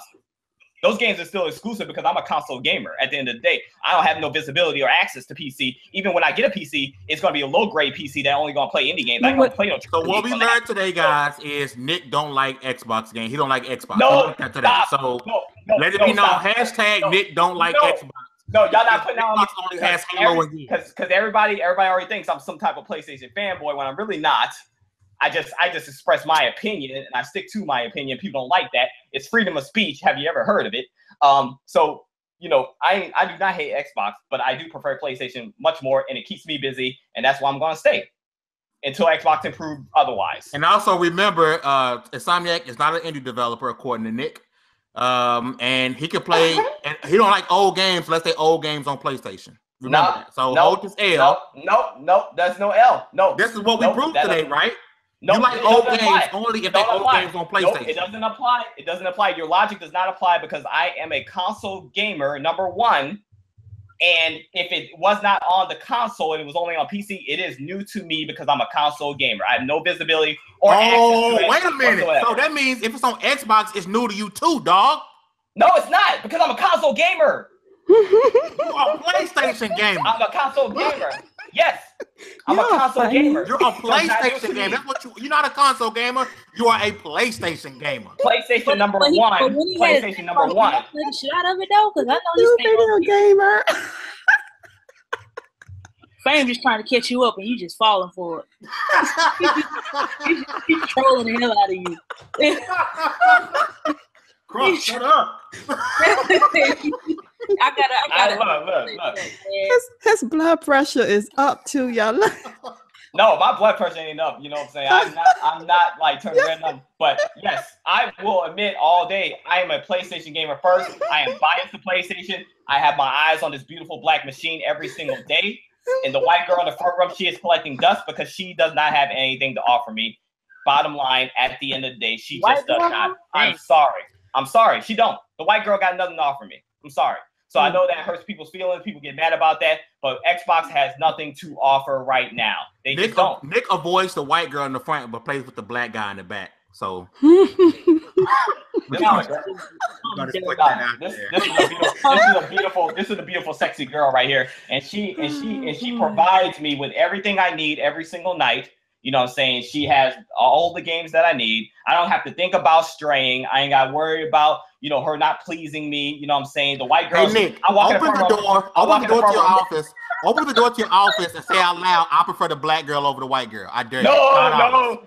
Those games are still exclusive because I'm a console gamer. At the end of the day, I don't have no visibility or access to PC. Even when I get a PC, it's going to be a low-grade PC that only going to play indie games. I don't play no. So what we learned today, guys, is Nick don't like Xbox games. He don't like Xbox. No, so let it be known. Hashtag Nick don't like Xbox. No, y'all not putting out Xbox only has Halo and because everybody already thinks I'm some type of PlayStation fanboy when I'm really not. I just express my opinion and I stick to my opinion. People don't like that. It's freedom of speech. Have you ever heard of it? So I do not hate Xbox, but I do prefer PlayStation much more, and it keeps me busy, and that's why I'm gonna stay until Xbox improves otherwise. And also remember, Insomniac is not an indie developer, according to Nick. And he can play, and he don't like old games unless they old games on PlayStation. Remember that. So hold this L. No, there's no L. No. This is what we proved today, right? No, you like old games only if they old games on PlayStation. Nope, it doesn't apply. It doesn't apply. Your logic does not apply because I am a console gamer, number one. And if it was not on the console and it was only on PC, it is new to me because I'm a console gamer. I have no visibility or access to it. Wait a minute. Whatsoever. So that means if it's on Xbox, it's new to you too, dog. No, it's not because I'm a console gamer. You're a PlayStation gamer. I'm a console gamer. Yes. I'm a console gamer. You're a PlayStation gamer. That's what you're not a console gamer. You are a PlayStation gamer. PlayStation number one. PlayStation number one. Play the shit out of it though, because I know You he's video gamer. Fame just trying to catch you up and you just falling for it. He's trolling the hell out of you. Cross, shut up. I gotta look. His blood pressure is up too, y'all. No, my blood pressure ain't up. You know what I'm saying? I'm not like turning red on. But yes, I will admit all day I am a PlayStation gamer first. I am biased to PlayStation. I have my eyes on this beautiful black machine every single day. And the white girl in the front row, she is collecting dust because she does not have anything to offer me. Bottom line, at the end of the day, she just does not. I'm sorry. She don't. The white girl got nothing to offer me. I'm sorry. So I know that hurts people's feelings. People get mad about that. But Xbox has nothing to offer right now. They just don't. Nick avoids the white girl in the front, but plays with the black guy in the back. So This is a beautiful, sexy girl right here, and she provides me with everything I need every single night. You know what I'm saying? She has all the games that I need. I don't have to think about straying. I ain't got to worry about, her not pleasing me. You know what I'm saying? The white girl. Hey, Nick, open the door to your office. Open the door to your office and say out loud, I prefer the black girl over the white girl. I dare you.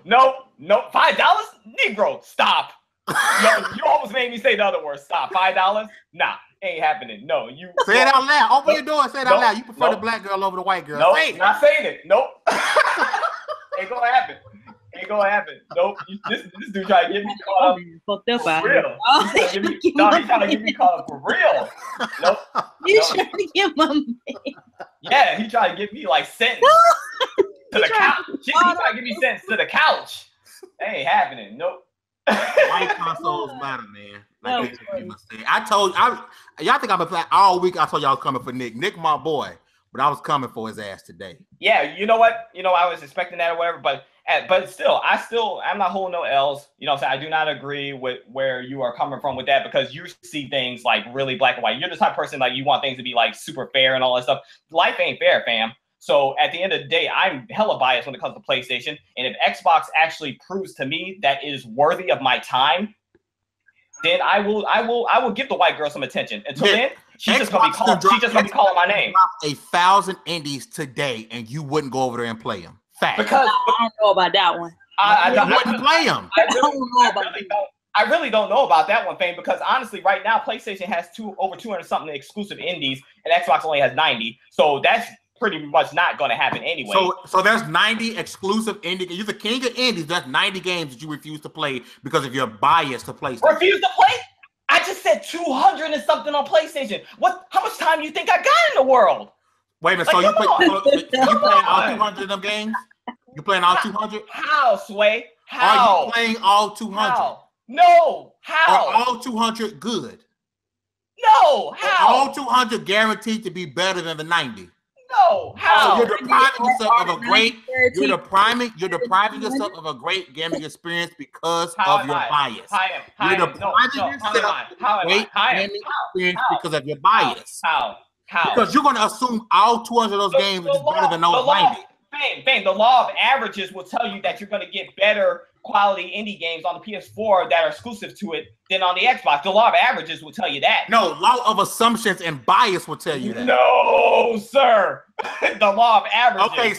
No. $5? Negro, stop. You almost made me say the other word. Stop. $5? Nah, ain't happening. No, you say it out loud. Open your door and say it out loud. You prefer the black girl over the white girl. Nope, not saying it. Nope. Ain't gonna happen. Nope. This dude trying to get me caught up fucked up for real. He's trying to get me caught up for real. Nope. You trying to get my man. Yeah, he trying to get me like sentenced to the couch. He trying to get me sentenced to the couch. That ain't happening. Nope. White consoles matter, man. Like y'all think I've been playing all week. I told y'all I was coming for Nick. Nick, my boy. But I was coming for his ass today. Yeah, you know what? I was expecting that or whatever, but still, I'm not holding no L's. You know what I'm saying? I do not agree with where you are coming from with that because you see things like really black and white. You're the type of person like you want things to be like super fair and all that stuff. Life ain't fair, fam. So at the end of the day, I'm hella biased when it comes to PlayStation. And if Xbox actually proves to me that it is worthy of my time, then I will give the white girl some attention. Until then, she's just gonna be calling my name. 1,000 indies today, and you wouldn't go over there and play them. Fact. Because I don't know about that one. I wouldn't play them. I really don't know about that one, Fame, because honestly, right now, PlayStation has over 200 something exclusive indies, and Xbox only has 90. So that's pretty much not going to happen anyway. So there's 90 exclusive indie. You're the king of indies. That's 90 games that you refuse to play because of your bias to PlayStation. Refuse to play? I just said 200 and something on PlayStation. How much time do you think I got in the world? Wait a minute. Like, So you playing all 200 of them games? You playing all 200? How, Sway? How? Are you playing all 200? How? No. How? Are all 200 good? No. How? Are all 200 guaranteed to be better than the 90? No. How? So you're depriving yourself of a great. You're depriving yourself of a great gaming experience because of your bias. You're depriving yourself of a great gaming experience because of your bias. How? Because you're going to assume all 200 of those games is better than those 90. Bang, the law of averages will tell you that you're going to get better quality indie games on the PS4 that are exclusive to it than on the Xbox. The law of averages will tell you that. No, law of assumptions and bias will tell you that. No, sir. The law of averages. Okay,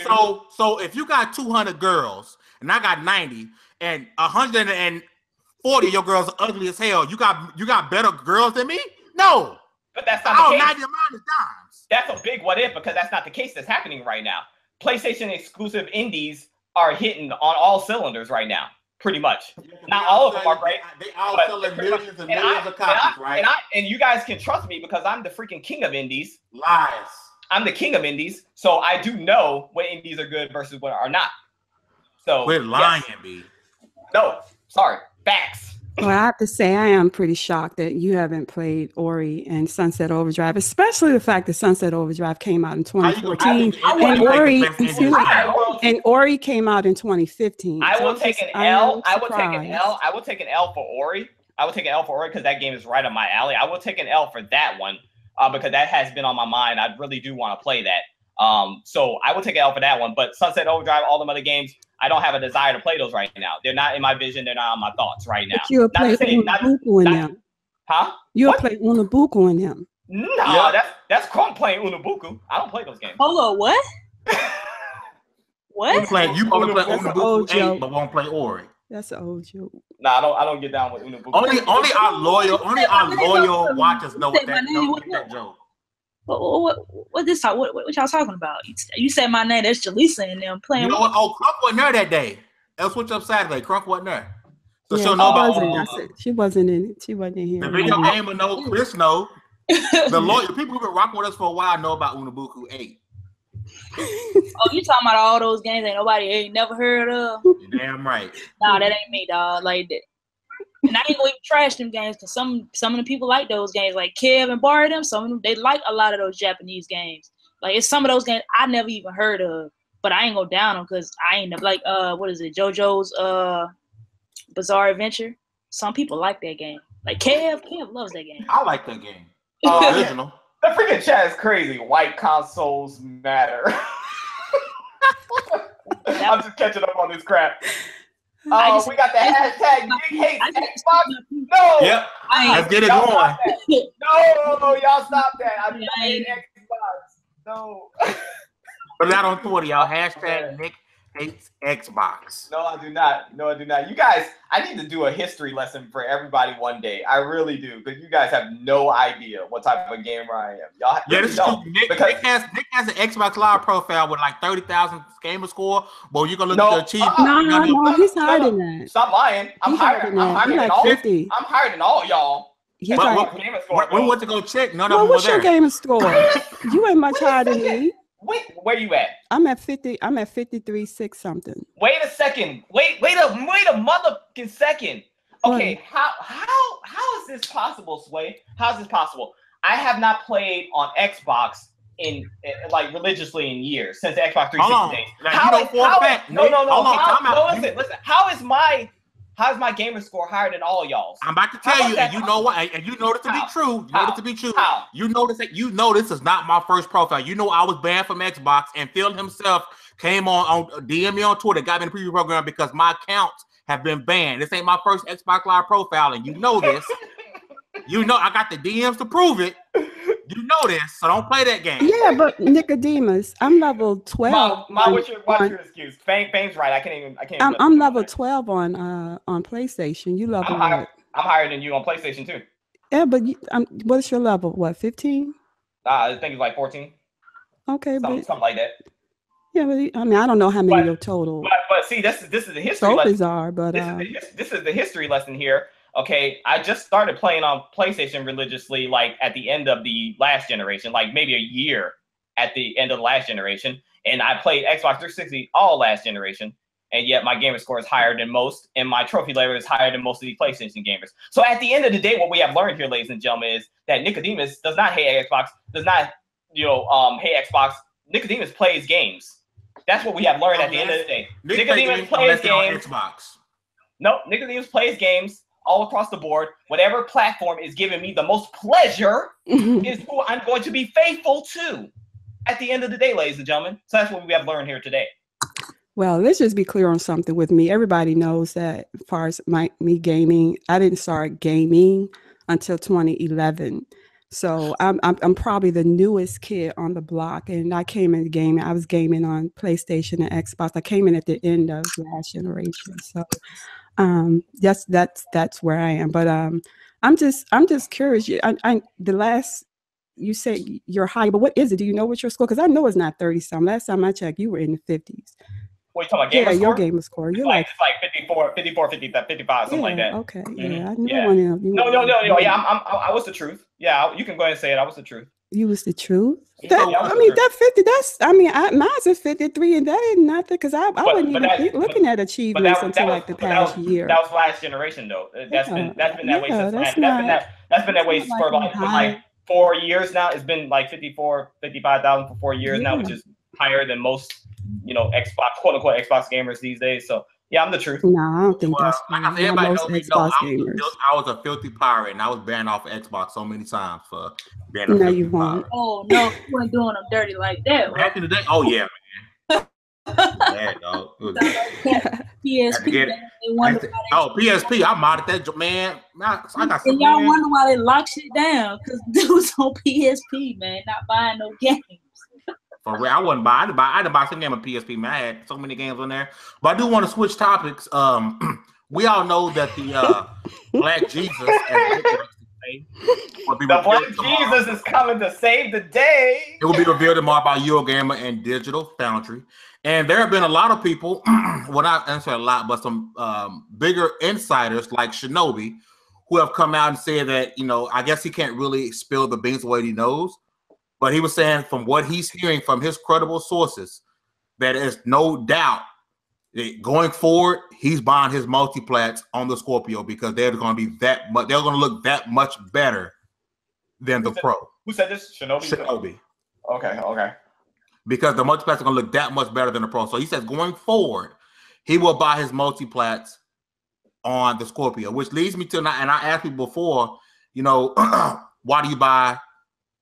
so if you got 200 girls and I got 90 and 140 of your girls are ugly as hell, you got better girls than me? No. But that's not the case. 90 of mine is dimes. That's a big what if, because that's not the case that's happening right now. PlayStation exclusive indies are hitting on all cylinders right now, pretty much. Not all of them are great. They all selling millions and millions of copies, right? And you guys can trust me because I'm the freaking king of indies. Lies. I'm the king of indies, so I do know what indies are good versus what are not. So we're lying, B. No, sorry, facts. Well, I have to say, I am pretty shocked that you haven't played Ori and Sunset Overdrive, especially the fact that Sunset Overdrive came out in 2014 and Ori came out in 2015. I will take an L. I will take an L for Ori. I will take an L for Ori because that game is right up my alley. I will take an L for that one because that has been on my mind. I really do want to play that. So I will take an L for that one. But Sunset Overdrive, all them other games, I don't have a desire to play those right now. They're not in my vision. They're not on my thoughts right now. But you'll play Unabuku in them. Huh? You'll play Unabuku in them. No, yeah. That's Crunk playing Unabuku. I don't play those games. Hold on, what? What? You only play Unabuku 8, but won't play Ori. That's an old joke. No, I don't get down with Unabuku. Only our loyal watchers know what that joke. What this talk? What y'all talking about? You said my name. That's Jaleesa and them playing. You know what? Oh, Crunk wasn't there that day. Let's switch up Saturday. Crunk wasn't there, so she'll know about. She wasn't in it. She wasn't in here. The video gamer know. Chris know. The people who've been rocking with us for a while know about Unabuku 8. Oh, you talking about all those games that nobody ain't never heard of? You're damn right. Nah, that ain't me, dog. Like that. And I ain't gonna even trash them games because some of the people like those games, like Kev and Bar them. Some of them they like a lot of those Japanese games. Like it's some of those games I never even heard of, but I ain't gonna down them because I ain't never like what is it, JoJo's Bizarre Adventure. Some people like that game. Like Kev loves that game. I like that game. Original. The freaking chat is crazy. White consoles matter. I'm just catching up on this crap. We got the hashtag Nick hates Xbox. No. Yep. Let's get it going. No, y'all stop that. I mean, I hate Xbox. No. But not on Twitter, y'all. Hashtag Nick hates Xbox. No, I do not. No, I do not. You guys, I need to do a history lesson for everybody one day. I really do, because you guys have no idea what type of gamer I am. Y'all, yeah, this is true. Nick has an Xbox Live profile with like 30,000 gamer score. Well, you're gonna look at the achievement. No, he's higher than that. Stop lying. I'm higher than all. 50. I'm higher than all y'all. When went to go check? None of them what's were your there. gamer score? You ain't much higher than me. Wait, where you at? I'm at 50. I'm at 53.6 something. Wait a second. Wait a motherfucking second. Okay, how is this possible, Sway? How is this possible? I have not played on Xbox in like religiously in years since the Xbox 360 days. Listen. How is my gamer score higher than all y'all's? I'm about to tell you, and you know what? And you know this to be true. How? You know this is not my first profile. You know I was banned from Xbox, and Phil himself came on DM me on Twitter, got me in the preview program because my accounts have been banned. This ain't my first Xbox Live profile, and you know this. You know I got the DMs to prove it. You know this, so don't play that game. Yeah, but Nicodemus, I'm level 12. Mom, what's your excuse? Fame's right. I can't. I'm level 12 on PlayStation. You level I'm higher than you on PlayStation too. Yeah, but what's your level? What, 15? I think it's like 14. Okay, something like that. Yeah, but I mean, I don't know how many your total. But see, this is the history. So bizarre, but this is the history lesson here. okay, I just started playing on PlayStation religiously, like at the end of the last generation, like maybe a year at the end of the last generation. And I played Xbox 360 all last generation. And yet my gamer score is higher than most, and my trophy level is higher than most of the PlayStation gamers. So at the end of the day, what we have learned here, ladies and gentlemen, is that Nicodemus does not hate Xbox, does not, hate Xbox. Nicodemus plays games. That's what we have learned at the end of the day. Nicodemus plays games. Xbox. No, Nicodemus plays games all across the board. Whatever platform is giving me the most pleasure is who I'm going to be faithful to at the end of the day, ladies and gentlemen. So that's what we have learned here today. Well, let's just be clear on something with me. Everybody knows that as far as me gaming, I didn't start gaming until 2011. So I'm probably the newest kid on the block, and I came in gaming. I was gaming on PlayStation and Xbox. I came in at the end of last generation. So that's where I am. But I'm just curious. You said you're high, but what is it? Do you know what your score? Because I know it's not 30-something. Last time I checked, you were in the 50s. What are you talking about? Gamer score? Your gamer score. You're it's like 54, 55, something like that. Okay. Mm-hmm. Yeah. I knew No. Yeah, I was the truth. Yeah, you can go ahead and say it. I was the truth. You was the truth. That 50. That's. Mine's a 53, and that ain't nothing. Because I wasn't even looking at achievements until like the past year. That was last generation, though. That's been that way since. That's been that way for like 4 years now. It's been like 55,000 for 4 years now, which is higher than most, Xbox, quote unquote Xbox gamers these days. So yeah, I'm the truth. No, I don't think that's true. Like everybody knows Xbox gamers. I was a filthy pirate, and I was banned off of Xbox so many times for being a filthy pirate. Oh no, you weren't doing them dirty like that. Back in the day, oh yeah, man. Yeah, dog. PSP. PSP. I modded that, man. I got some. And y'all wonder why they lock shit down, because dudes on PSP, man, not buying no games. For real, I wasn't buying. I didn't buy some game on PSP, man. I had so many games on there. But I do want to switch topics. We all know that the Black Jesus, the Black Jesus is coming to save the day. It will be revealed tomorrow by Eurogamer and Digital Foundry. And there have been a lot of people, well, not necessarily a lot, but some bigger insiders like Shinobi, who have come out and said that, I guess he can't really spill the beans the way he knows. But he was saying from what he's hearing from his credible sources, that there's no doubt that going forward, he's buying his multiplats on the Scorpio because they're going to be they're going to look that much better than the Pro. Who said this? Shinobi? Shinobi. Okay. Because the multiplats are going to look that much better than the Pro. So he says going forward, he will buy his multiplats on the Scorpio, which leads me to, and I asked people before,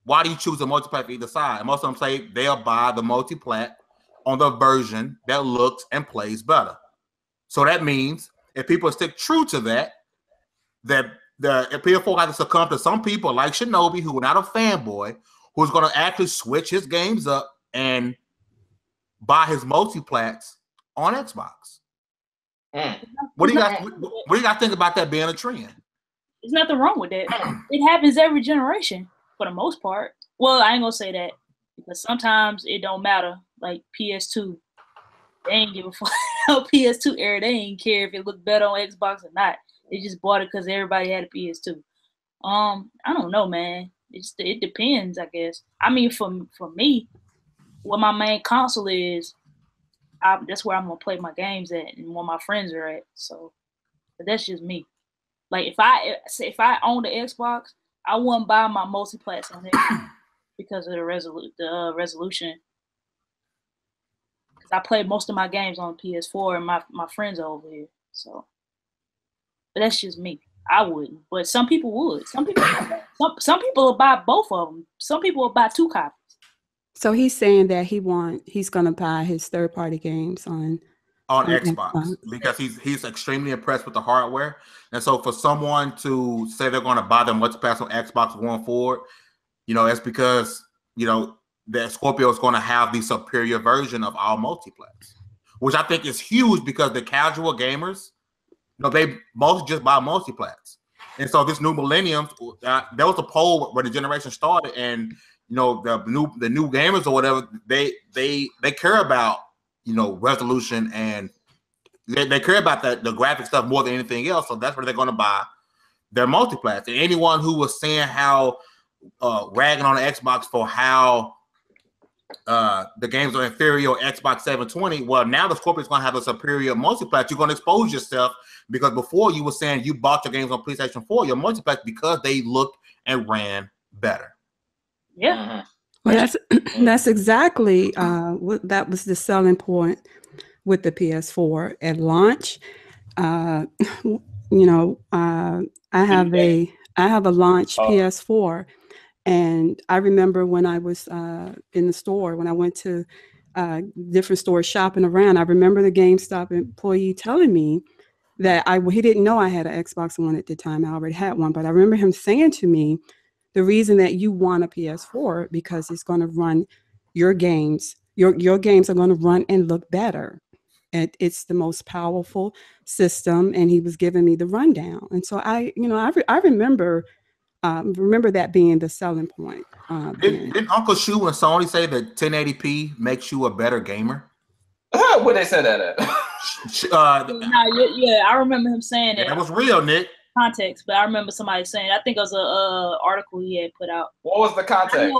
why do you choose a multiplat for either side? And most of them say they'll buy the multiplat on the version that looks and plays better. So that means if people stick true to that the Ps4 has to succumb to some people like Shinobi, who are not a fanboy, who's going to actually switch his games up and buy his multiplats on Xbox. What do you guys think about that being a trend? There's nothing wrong with that. It happens every generation. For the most part. Well, I ain't gonna say that, because sometimes it don't matter. Like PS2, they ain't give a fuck. PS2 era, they ain't care if it looked better on Xbox or not. They just bought it because everybody had a PS2. I don't know, man. It depends, I guess. I mean, for me, what my main console is, that's where I'm gonna play my games at, and where my friends are at. So, but that's just me. Like if I own the Xbox, I wouldn't buy my multiplats on it because of the resolution. Because I play most of my games on PS4, and my friends are over here. So, but that's just me. I wouldn't, but some people would. Some people will buy both of them. Some people will buy 2 copies. So he's saying that he's gonna buy his third-party games on Xbox because he's extremely impressed with the hardware. And so for someone to say they're going to buy them multiplats on Xbox going forward, it's because, that Scorpio is going to have the superior version of all multiplats, which I think is huge because the casual gamers, they mostly just buy multiplats. And so this new millennium, there was a poll where the generation started, and, the new gamers or whatever, they care about, resolution, and they care about the graphic stuff more than anything else. So that's what they're going to buy their multiplats. And anyone who was saying how ragging on the Xbox for how the games are inferior Xbox 720, well, now the Scorpio is going to have a superior multiplat. You're going to expose yourself, because before you were saying you bought your games on PlayStation 4, your multiplat, because they looked and ran better. Yeah. Well, that's exactly that was the selling point with the PS4 at launch. I have a launch PS4, and I remember when I was in the store, when I went to different stores shopping around, I remember the GameStop employee telling me that he didn't know I had an Xbox One at the time. I already had one, but I remember him saying to me, the reason that you want a PS4 because it's going to run your games. Your games are going to run and look better. And it's the most powerful system. And he was giving me the rundown. And so I remember that being the selling point. Didn't Uncle Shu and Sony say that 1080p makes you a better gamer? Where they said that at? I remember him saying that. That was real, Nick. Context, but I remember somebody saying, I think it was a article he had put out. What was the context?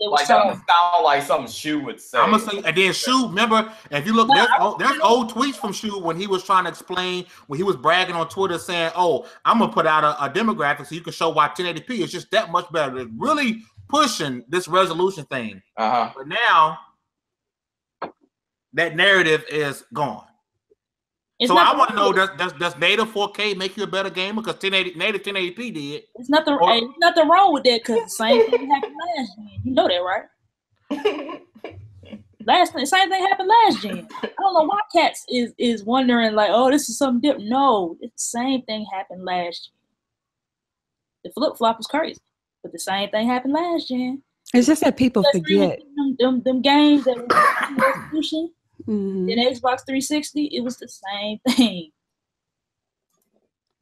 Like that would sound like something Shu would say. I'm gonna say, and then Shu, remember, if you look, there's old tweets from Shu when he was trying to explain, when he was bragging on Twitter saying, "Oh, I'm gonna put out a demographic so you can show why 1080p is just that much better." It's really pushing this resolution thing. But now that narrative is gone. So I want to know, does native 4K make you a better gamer? Because native 1080p did. There's nothing wrong with that, because the same thing happened last gen. You know that, right? Same thing happened last gen. I don't know why Cats is wondering like, oh, this is something different. No, the same thing happened last gen. The flip flop was crazy, but the same thing happened last gen. It's just that people forget them games that were resolution. In Xbox 360, it was the same thing.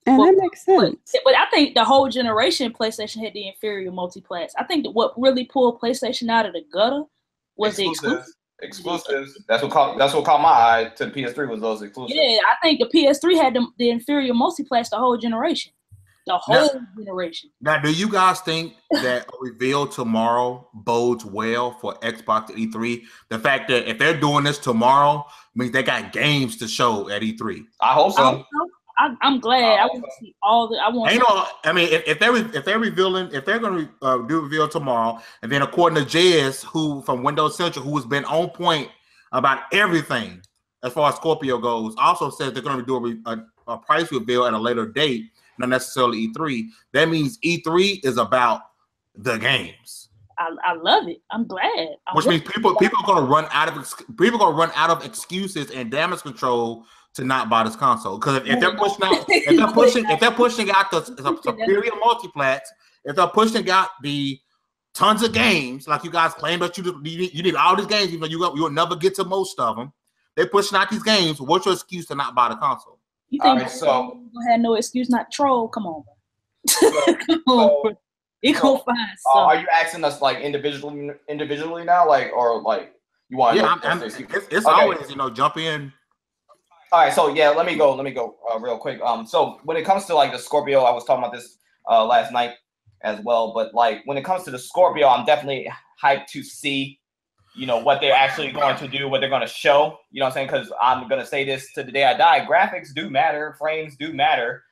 And that makes sense. But I think the whole generation PlayStation had the inferior multiplats. I think that what really pulled PlayStation out of the gutter was the exclusives. That's what caught my eye to the PS3 was those exclusives. Yeah, I think the PS3 had the inferior multiplats the whole generation. The whole generation. Now, do you guys think that a reveal tomorrow bodes well for Xbox at E3? The fact that if they're doing this tomorrow means they got games to show at E3. I hope so. I'm glad. I want to see all the. If they're going to do reveal tomorrow, and then according to Jez, who from Windows Central, who has been on point about everything as far as Scorpio goes, also says they're going to do a price reveal at a later date. Not necessarily E3. That means E3 is about the games. I love it. I'm glad. Which means people are going to run out of excuses and damage control to not buy this console. Because if they're pushing out the superior multiplats, if they're pushing out the tons of games, like you guys claim that you need all these games, even though you'll never get to most of them. They're pushing out these games. What's your excuse to not buy the console? You think had no excuse not to troll? Come on, come on. You go find something. Are you asking us like individually now, like, or like you want? Yeah, it's always jump in. All right, so yeah, let me go real quick. So when it comes to like the Scorpio, I was talking about this last night as well, but like when it comes to the Scorpio, I'm definitely hyped to see what they're actually going to do, what they're going to show, you know what I'm saying? Because I'm going to say this to the day I die. Graphics do matter. Frames do matter.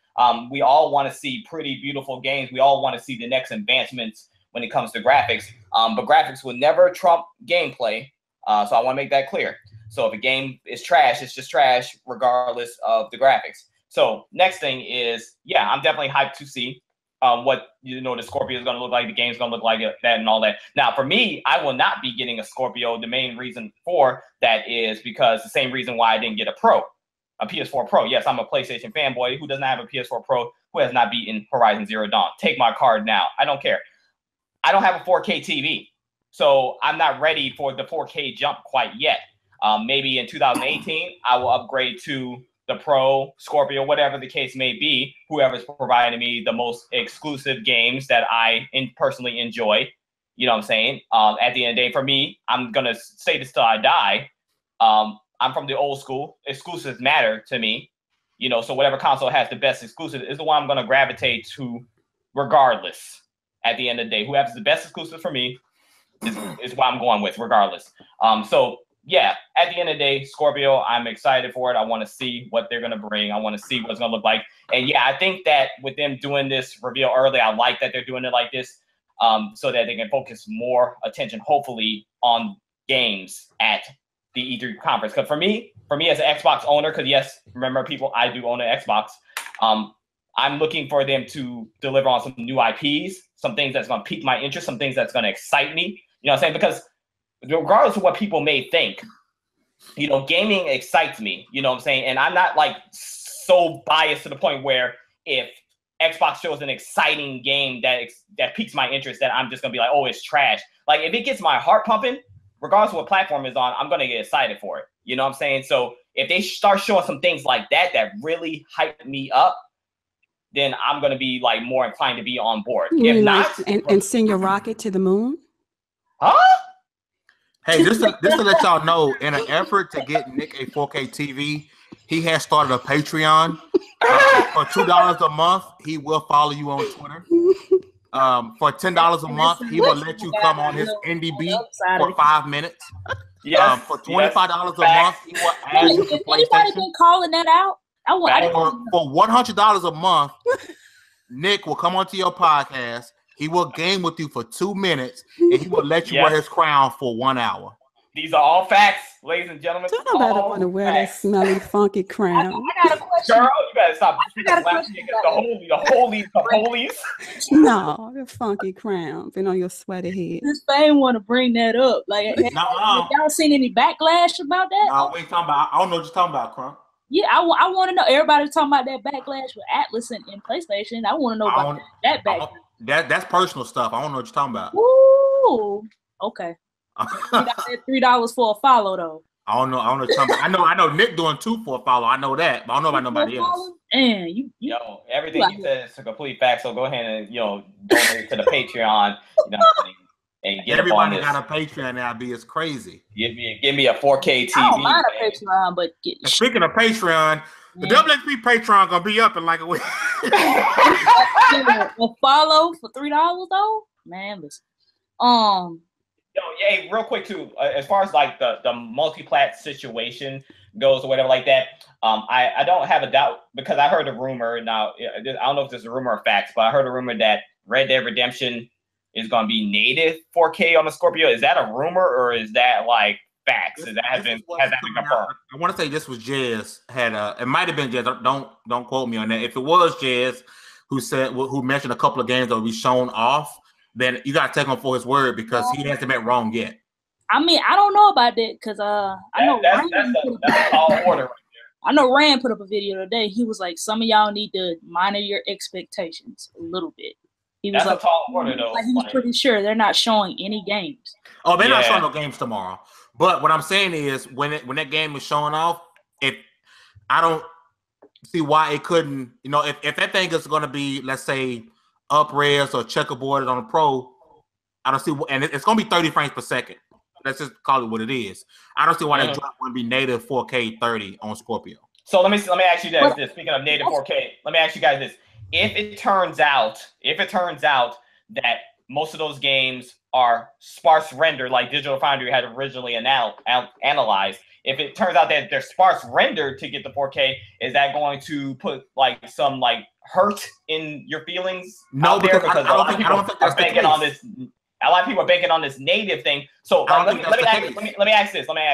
We all want to see pretty, beautiful games. We all want to see the next advancements when it comes to graphics. But graphics will never trump gameplay. So I want to make that clear. So if a game is trash, it's just trash regardless of the graphics. So next thing is, yeah, I'm definitely hyped to see what the Scorpio is going to look like, the game's going to look like that and all that. Now, for me, I will not be getting a Scorpio. The main reason for that is because the same reason why I didn't get a PS4 Pro. Yes, I'm a PlayStation fanboy who doesn't have a PS4 Pro, who has not beaten Horizon Zero Dawn. Take my card now. I don't care. I don't have a 4K TV, so I'm not ready for the 4K jump quite yet. Maybe in 2018, I will upgrade to the Pro, Scorpio, whatever the case may be, whoever's providing me the most exclusive games that I personally enjoy. You know what I'm saying? At the end of the day, for me, I'm going to say this till I die. I'm from the old school. Exclusives matter to me. You know, so whatever console has the best exclusive is the one I'm going to gravitate to, regardless. At the end of the day, who has the best exclusive for me is what I'm going with, regardless. So yeah, at the end of the day, Scorpio, I'm excited for it. I want to see what they're going to bring. I want to see what it's going to look like. And yeah, I think that with them doing this reveal early, I like that they're doing it like this, so that they can focus more attention, hopefully, on games at the E3 conference. Because for me as an Xbox owner, because yes, remember people, I do own an Xbox. I'm looking for them to deliver on some new IPs, some things that's going to pique my interest, some things that's going to excite me. You know what I'm saying? Because regardless of what people may think, you know, gaming excites me. You know what I'm saying? And I'm not like so biased to the point where if Xbox shows an exciting game that piques my interest, that I'm just going to be like, oh, it's trash. Like if it gets my heart pumping, regardless of what platform it's on, I'm going to get excited for it. You know what I'm saying? So if they start showing some things like that really hype me up, then I'm going to be like more inclined to be on board. If not, and send your rocket to the moon. Huh? Hey, just to let y'all know, in an effort to get Nick a 4K TV, he has started a Patreon. For $2 a month, he will follow you on Twitter. For $10 a month, he will let you come on his indie beat for 5 minutes. Yes. For $25 a month, he will add you to Anybody PlayStation. been calling that out? For $100 a month, Nick will come onto your podcast. He will game with you for 2 minutes, and he will let you wear his crown for 1 hour. These are all facts, ladies and gentlemen. Don't nobody want to wear that smelly, funky crown. I got a question. Girl, you better stop. The holies. No, the funky crown been on your sweaty head. This fame want to bring that up. Like, have y'all seen any backlash about that? No, we ain't talking about. I don't know what you're talking about, Crump. Yeah, I want to know. Everybody's talking about that backlash with Atlas and PlayStation. I want to know about that backlash. That's personal stuff. I don't know what you're talking about. Ooh, okay. $3 for a follow though. I don't know what you're talking about. I know Nick doing 2 for a follow. I know that, but I don't know about nobody else. And yo, everything he said is a complete fact. So go ahead and donate to the Patreon. And get everybody got a Patreon now. It's crazy. Give me a 4K TV. I don't mind a Patreon, but speaking of Patreon, the XP Patreon gonna be up in like a week. A follow for $3 though, man. Listen, hey, real quick too. As far as like the multi-plat situation goes or whatever like that, I don't have a doubt because I heard a rumor. Now I don't know if this is a rumor or facts, but I heard a rumor that Red Dead Redemption is going to be native 4K on the Scorpio. Is that a rumor or is that like facts? Has that been confirmed? I want to say this was Jez it might have been Jez. Don't quote me on that. If it was Jez who mentioned a couple of games that will be shown off, then you got to take him for his word because he hasn't been wrong yet. I mean, I don't know about that because I know that's a tall order right there. I know Rand put up a video today. He was like, some of y'all need to monitor your expectations a little bit. He was That's a tall order, though. Like he was pretty sure they're not showing any games. Oh, they're not showing no games tomorrow. But what I'm saying is, when that game is showing off, I don't see why it couldn't. If that thing is going to be, let's say, up-res or checkerboarded on a Pro, I don't see. And it's going to be 30 frames per second. Let's just call it what it is. I don't see why that drop wouldn't be native 4K 30 on Scorpio. So let me ask you guys this. Speaking of native 4K, let me ask you guys this. If it turns out that most of those games are sparse rendered, like Digital Foundry had originally analyzed, if it turns out that they're sparse rendered to get the 4K, is that going to put like some like hurt in your feelings? No, because I don't think that's the case. On this. A lot of people are banking on this native thing. So let me ask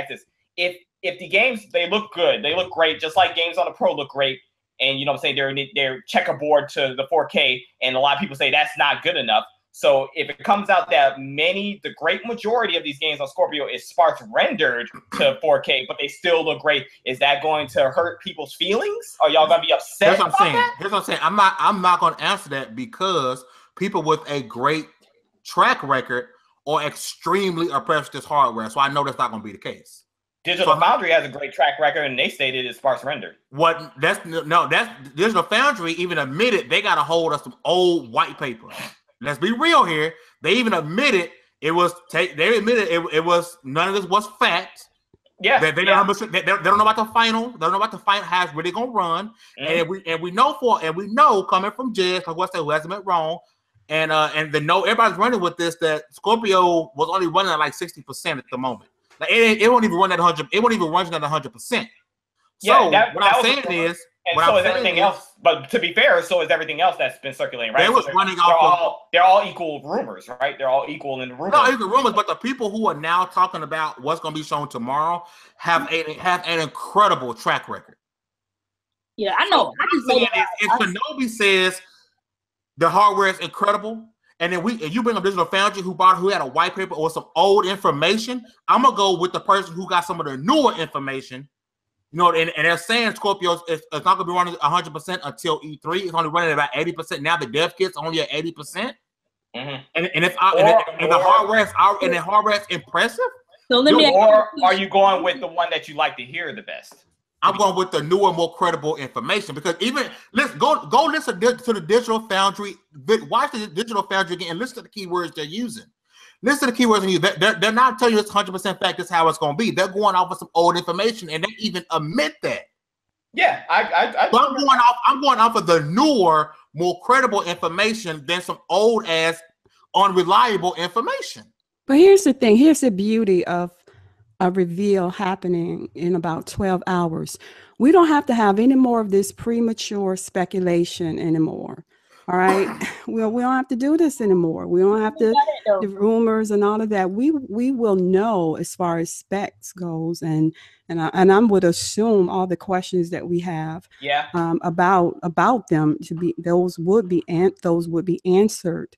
this. If the games, they look good, they look great, just like games on the Pro look great. And you know what I'm saying, they're checkerboard to the 4K, and a lot of people say that's not good enough. So if it comes out that the great majority of these games on Scorpio is sparse rendered to 4K, but they still look great, is that going to hurt people's feelings? Are y'all gonna be upset? Here's what I'm saying. I'm not gonna answer that because people with a great track record are extremely oppressed with this hardware. So I know that's not gonna be the case. Digital Foundry has a great track record, and they stated it's sparse rendered. That's Digital Foundry even admitted they got a hold of some old white paper. Let's be real here. They even admitted it was none of this was fact. Yeah, they don't know about the final. They don't know about the final. How's really gonna run? Mm-hmm. And we know coming from Jez, like what I said, who hasn't been wrong, and everybody's running with this that Scorpio was only running at like 60% at the moment. Like it won't even run at 100. It won't even run at 100%. So what I'm saying is, and so is everything else. But to be fair, so is everything else that's been circulating, right? They was running off. They're all equal rumors, right? They're all equal in the rumors. No, equal rumors, but the people who are now talking about what's going to be shown tomorrow have an incredible track record. Yeah, I know. So if Shinobi says the hardware is incredible, and then you bring up Digital Foundry who had a white paper or some old information, I'm gonna go with the person who got some of the newer information. You know, and they're saying Scorpio is not going to be running 100% until E3. It's only running about 80%. Now the dev kit's only at 80%. Mm-hmm. And if the hardware is impressive. So let me. Or are you going with the one that you like to hear the best? I'm going with the newer, more credible information because let's go listen to the Digital Foundry. Watch the Digital Foundry again and listen to the keywords they're using. Listen to the keywords and you. They're not telling you it's 100% fact. This is how it's going to be. They're going off of some old information, and they even admit that. Yeah, I'm going off of the newer, more credible information than some old ass, unreliable information. But here's the thing. Here's the beauty of a reveal happening in about 12 hours. We don't have to have any more of this premature speculation anymore. All right, we don't have to do this anymore. We don't have to the rumors and all of that. We will know as far as specs goes, and I would assume all the questions that we have, about them to be those would be answered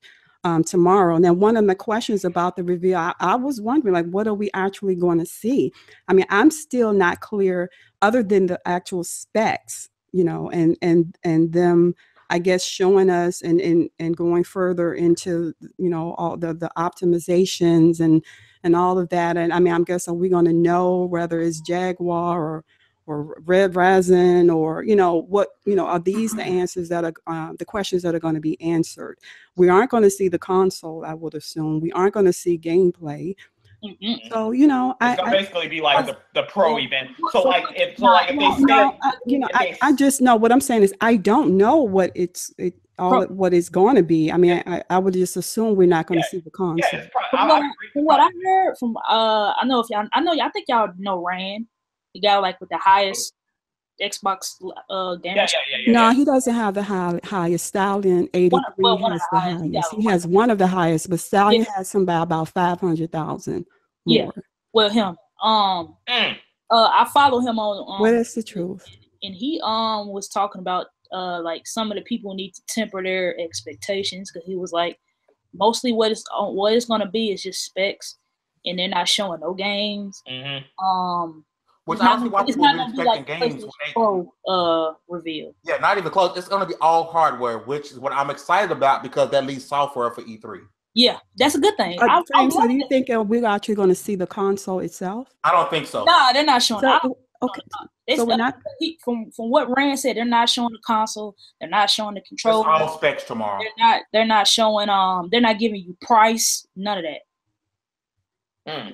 tomorrow. Now, one of the questions about the reveal, I was wondering, like, what are we actually going to see? I mean, I'm still not clear, other than the actual specs, you know, and them, I guess, showing us and going further into, you know, all the optimizations and all of that. And I mean, I'm guessing we're going to know whether it's Jaguar or Red Resin or, you know, what, you know, are these the answers that are the questions that are going to be answered? We aren't going to see the console, I would assume. We aren't going to see gameplay. Mm-hmm. So, you know, it's gonna basically be like the pro event. So like if they say, I just know what I'm saying is I don't know what what it's going to be. I mean, I would just assume we're not going to see the console. Yeah, from what I heard from I think y'all know Rand, the guy like with the highest Xbox gamer. No, he doesn't have the highest. Stallion 83 has the highest. He has one of the highest, but Stallion has somebody about 500,000 more. Yeah, well, him. I follow him on. What is the truth? And he was talking about like some of the people need to temper their expectations, because he was like, mostly what it's going to be is just specs, and they're not showing no games. Mm-hmm. Which honestly, why people be expecting games reveal. Yeah, not even close. It's going to be all hardware, which is what I'm excited about because that leaves software for E3. Yeah, that's a good thing. So do you think we're actually going to see the console itself? I don't think so. No, they're not showing. Okay. So we're not. From what Rand said, they're not showing the console. They're not showing the controller. It's all specs tomorrow. They're not showing. They're not giving you price. None of that.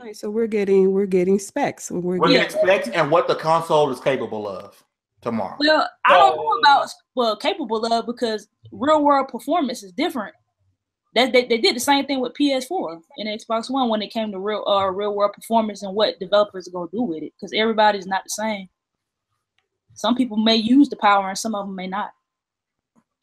Right, so we're getting specs. We're getting specs and what the console is capable of tomorrow. Well, I don't know about capable of, because real world performance is different. They did the same thing with Ps4 and Xbox One when it came to real world performance and what developers are gonna do with it, because everybody's not the same. Some people may use the power and some of them may not.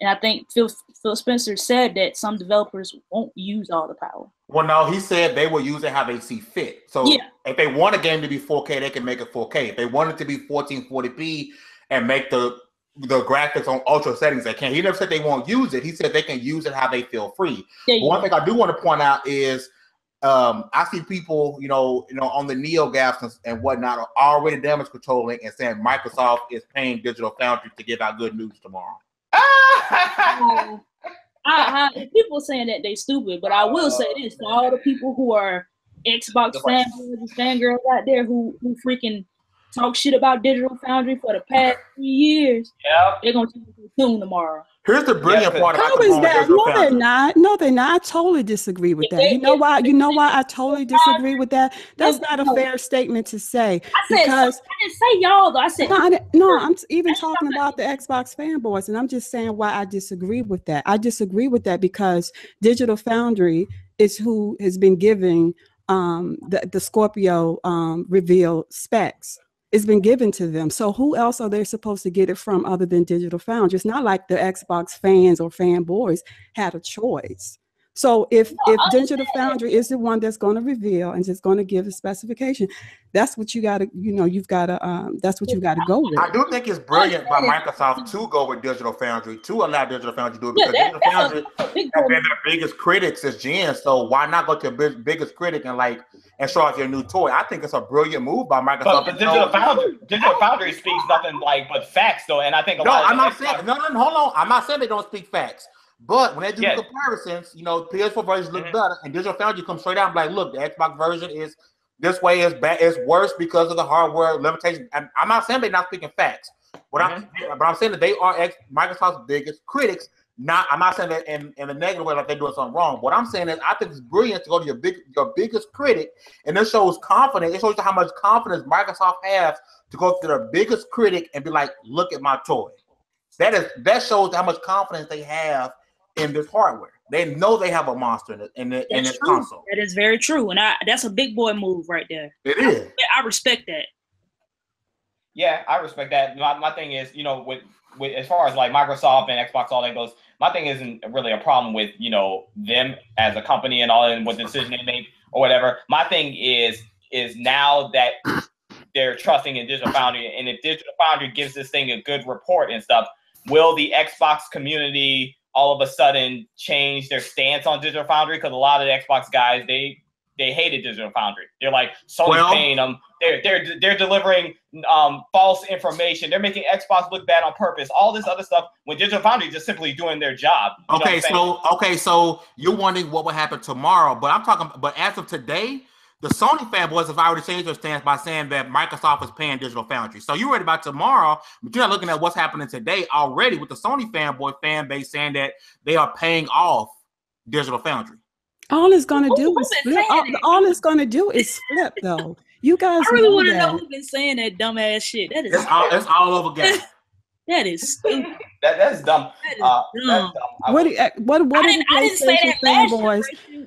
And I think Phil Spencer said that some developers won't use all the power. Well, no, he said they will use it how they see fit. So if they want a game to be 4K, they can make it 4K. If they want it to be 1440p and make the graphics on ultra settings, they can. He never said they won't use it. He said they can use it how they feel free. But one thing I do want to point out is I see people, you know, on the NeoGAFs and whatnot are already damage controlling and saying Microsoft is paying Digital Foundry to give out good news tomorrow. People saying that they stupid, but I will say this for all the people who are Xbox fanboys and fangirls out there who freaking talk shit about Digital Foundry for the past 3 years. Yeah. They're gonna change the tune tomorrow. Here's the brilliant part about How is that? No, they're not. No, they're not. I totally disagree with that. You know why? You know why I totally disagree with that? That's not a fair statement to say. Because I didn't say y'all though. I said no. I'm even talking about the Xbox fanboys, and I'm just saying why I disagree with that. I disagree with that because Digital Foundry is who has been giving the Scorpio reveal specs. It's been given to them. So who else are they supposed to get it from other than Digital Foundry? It's not like the Xbox fans or fanboys had a choice. So if Digital Foundry is the one that's going to reveal and just going to give a specification, that's what you got to, that's what you got to go with. I do think it's brilliant by Microsoft to go with Digital Foundry, to allow Digital Foundry to do it, because Digital Foundry have been their biggest critics as Gen. So why not go to your biggest critic and show off your new toy? I think it's a brilliant move by Microsoft. But Digital Foundry speaks nothing but facts, though, and I think hold on. I'm not saying they don't speak facts. But when they do comparisons, PS4 versions look better, and Digital Foundry comes straight out and like, look, the Xbox version is this way, is bad, it's worse because of the hardware limitations. And I'm not saying they're not speaking facts, but I'm saying that they are Microsoft's biggest critics. I'm not saying that in a negative way, like they're doing something wrong. What I'm saying is, I think it's brilliant to go to your biggest critic, and this shows confidence. It shows you how much confidence Microsoft has to go to their biggest critic and be like, look at my toy. That shows how much confidence they have in this hardware. They know they have a monster in this console. That is very true, and that's a big boy move right there. It is. I respect that. Yeah, I respect that. My thing is, with as far as like Microsoft and Xbox, all that goes, my thing isn't really a problem with them as a company and all, and what decision they make or whatever. My thing is now that they're trusting in Digital Foundry, and if Digital Foundry gives this thing a good report and stuff, will the Xbox community all of a sudden change their stance on Digital Foundry? Because a lot of the Xbox guys, they hated Digital Foundry. They're like, Sony's paying them. They're delivering false information. They're making Xbox look bad on purpose. All this other stuff when Digital Foundry is just simply doing their job. So you're wondering what will happen tomorrow, but as of today, the Sony fanboys have already changed their stance by saying that Microsoft is paying Digital Foundry. So you're worried about tomorrow, but you're not looking at what's happening today already with the Sony fanboy fan base saying that they are paying off Digital Foundry. All it's going to do is flip. All it's going to do is flip, though. You guys I really want to know who's been saying that dumbass shit. That is it's all over guys. That is stupid. That's dumb. That's dumb. What are the PlayStation fanboys?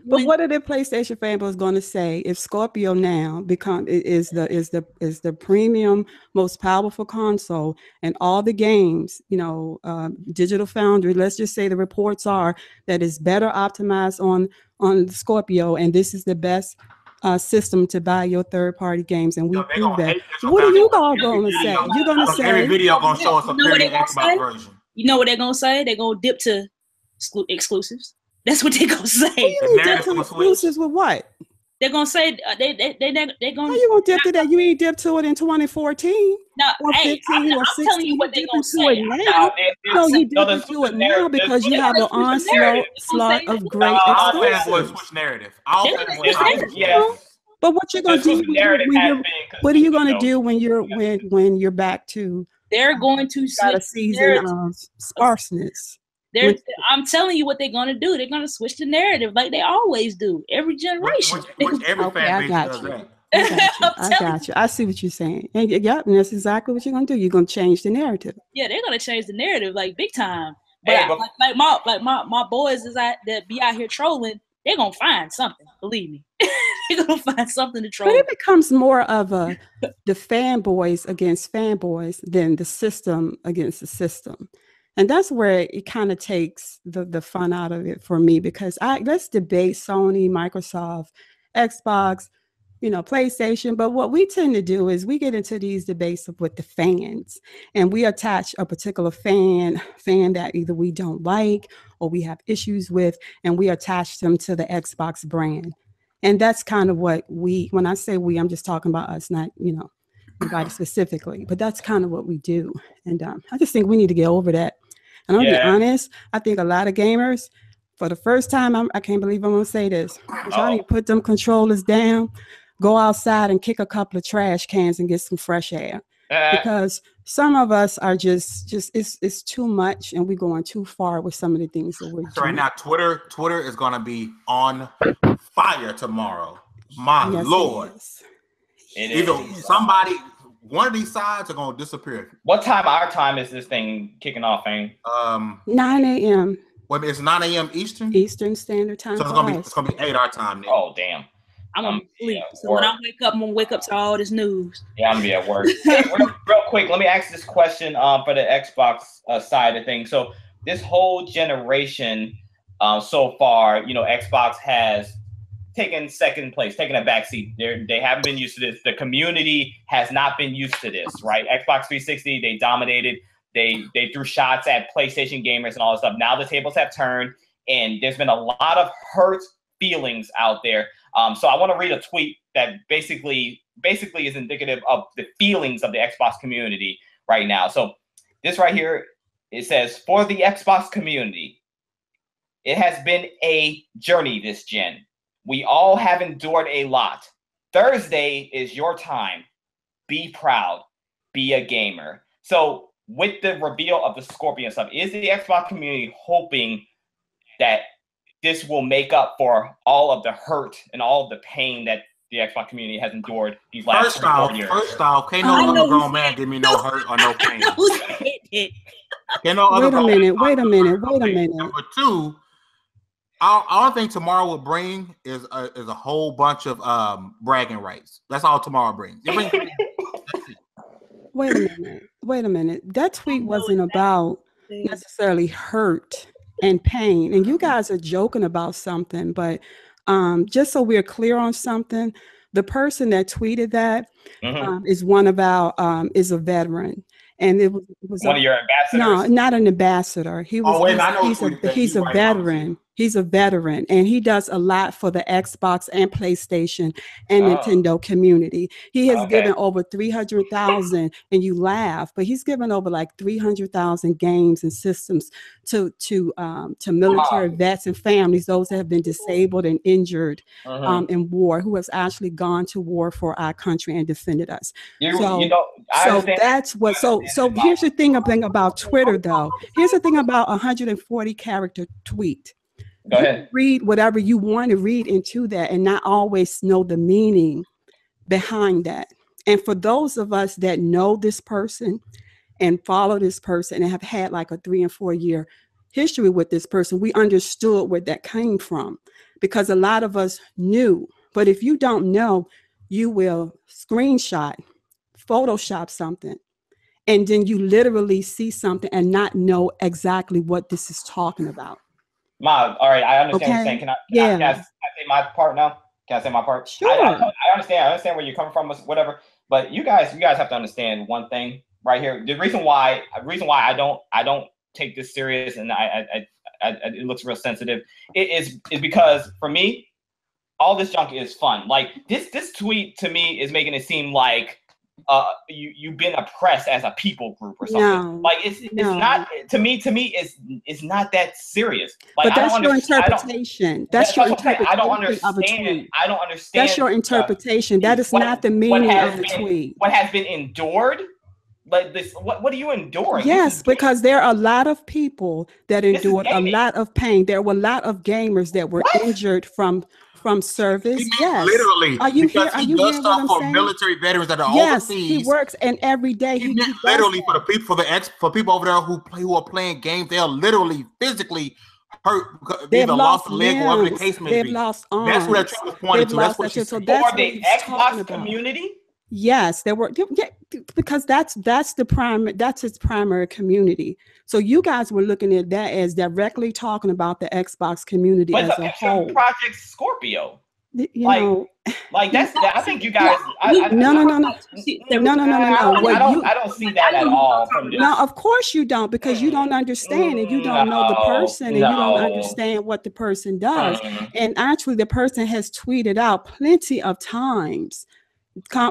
But what are the PlayStation fanboys going to say if Scorpio now is the premium, most powerful console, and all the games, Digital Foundry? Let's just say the reports are that it's better optimized on Scorpio, and this is the best system to buy your third-party games, and we do that. What are you all going to say? You're going to say every video going to show us a superior Xbox version. You know what they're going to say? They're going to dip to exclusives. That's what they're going to say. Dip to exclusives with what? They're going to say they're going. How you going to dip to that? You ain't dipped to it in 2014. No, or 15 or 16. Telling you what they're going to say. No, you dip into it now because you have an onslaught of great exclusives. Switch narrative. But what you're going to do? What are you going to do when you're back to? They're going to switch a season of sparseness. I'm telling you what they're going to do. They're going to switch the narrative like they always do every generation. Which every fan base does that. I got you. I see what you're saying. And that's exactly what you're going to do. You're going to change the narrative. Yeah, they're going to change the narrative like big time. But my boys that be out here trolling, they're going to find something. Believe me. They're going to find something to troll. But it becomes more of the fanboys against fanboys than the system against the system. And that's where it kind of takes the fun out of it for me, because let's debate Sony, Microsoft, Xbox, PlayStation. But what we tend to do is we get into these debates with the fans, and we attach a particular fan that either we don't like or we have issues with, and we attach them to the Xbox brand. And that's kind of what when I say we, I'm just talking about us, not, anybody specifically, but that's kind of what we do. And I just think we need to get over that. And I'm gonna be honest, I think a lot of gamers, for the first time, I can't believe I'm gonna say this, y'all need to put them controllers down. go outside and kick a couple of trash cans and get some fresh air. Because some of us are just it's too much, and we're going too far with some of the things that we're doing. So right now, Twitter is gonna be on fire tomorrow. My Lord. Somebody, one of these sides are gonna disappear. What time our time is this thing kicking off, Fane? 9 a.m. Wait, it's 9 a.m. Eastern Standard Time. So it's gonna be 8 our time then. Oh damn. I'm gonna sleep. So when I wake up, I'm gonna wake up to all this news. Yeah, I'm gonna be at work. Hey, real quick, let me ask this question for the Xbox side of things. So this whole generation so far, Xbox has taken second place, taken a backseat. They haven't been used to this. The community has not been used to this, right? Xbox 360, they dominated. They threw shots at PlayStation gamers and all this stuff. Now the tables have turned, and there's been a lot of hurt feelings out there. So I want to read a tweet that basically is indicative of the feelings of the Xbox community right now. So this right here, it says, for the Xbox community, it has been a journey this gen. We all have endured a lot. Thursday is your time. Be proud. Be a gamer. So with the reveal of the Scorpio stuff, is the Xbox community hoping that this will make up for all of the hurt and all of the pain that the Xbox community has endured these last 4 years? First off, can't no other grown man give me no hurt or no pain. Wait a minute. Number two, all I think tomorrow will bring is a whole bunch of bragging rights. That's all tomorrow brings. Wait a minute. That tweet wasn't about necessarily hurt and pain. And you guys are joking about something, but just so we're clear on something, the person that tweeted that is one of our is a veteran. And it was one of your ambassadors? No, not an ambassador. He's a veteran. He's a veteran, and he does a lot for the Xbox and PlayStation and Nintendo community. He has given over 300,000, and you laugh, but he's given over like 300,000 games and systems to military vets and families, those that have been disabled and injured in war, who has actually gone to war for our country and defended us. So here's the thing about Twitter, though. Here's the thing about 140 character tweet. Go ahead. Read whatever you want to read into that and not always know the meaning behind that. And for those of us that know this person and follow this person and have had like a 3 and 4 year history with this person, we understood where that came from, because a lot of us knew. But if you don't know, you will screenshot, Photoshop something, and then you literally see something and not know exactly what this is talking about. Ma, all right, I understand what you're saying. Can I say my part now? Can I say my part? Sure. I understand where you're coming from, whatever. But you guys have to understand one thing right here. The reason why I don't take this serious and it looks real sensitive is because for me, all this junk is fun. Like this tweet to me is making it seem like you've been oppressed as a people group or something. No, like it's not, to me it's not that serious. Like, but that's your interpretation. That's your interpretation. I don't understand. That's your interpretation. That is not the meaning of the tweet. What has been endured? Like this, what are you enduring? Yes, because there are a lot of people that endured a lot of pain. There were a lot of gamers that were injured from service. Yes, literally. Are you here? Are you does hearing stuff what I'm for saying? military veterans that are yes, overseas. He works, and every day he literally for the people for people over there who are playing games. They are literally physically hurt. They've lost a leg, or whatever the case may be. They've lost arms. That's what that trick was pointing to. That's what she's for the Xbox community. Yes, there were, because that's his primary community. So you guys were looking at that as directly talking about the Xbox community as a whole. Project Scorpio. Like that's I think you guys. No. I don't see that at all. From this. No, of course you don't, because you don't understand and you don't know the person and you don't understand what the person does. And actually, the person has tweeted out plenty of times,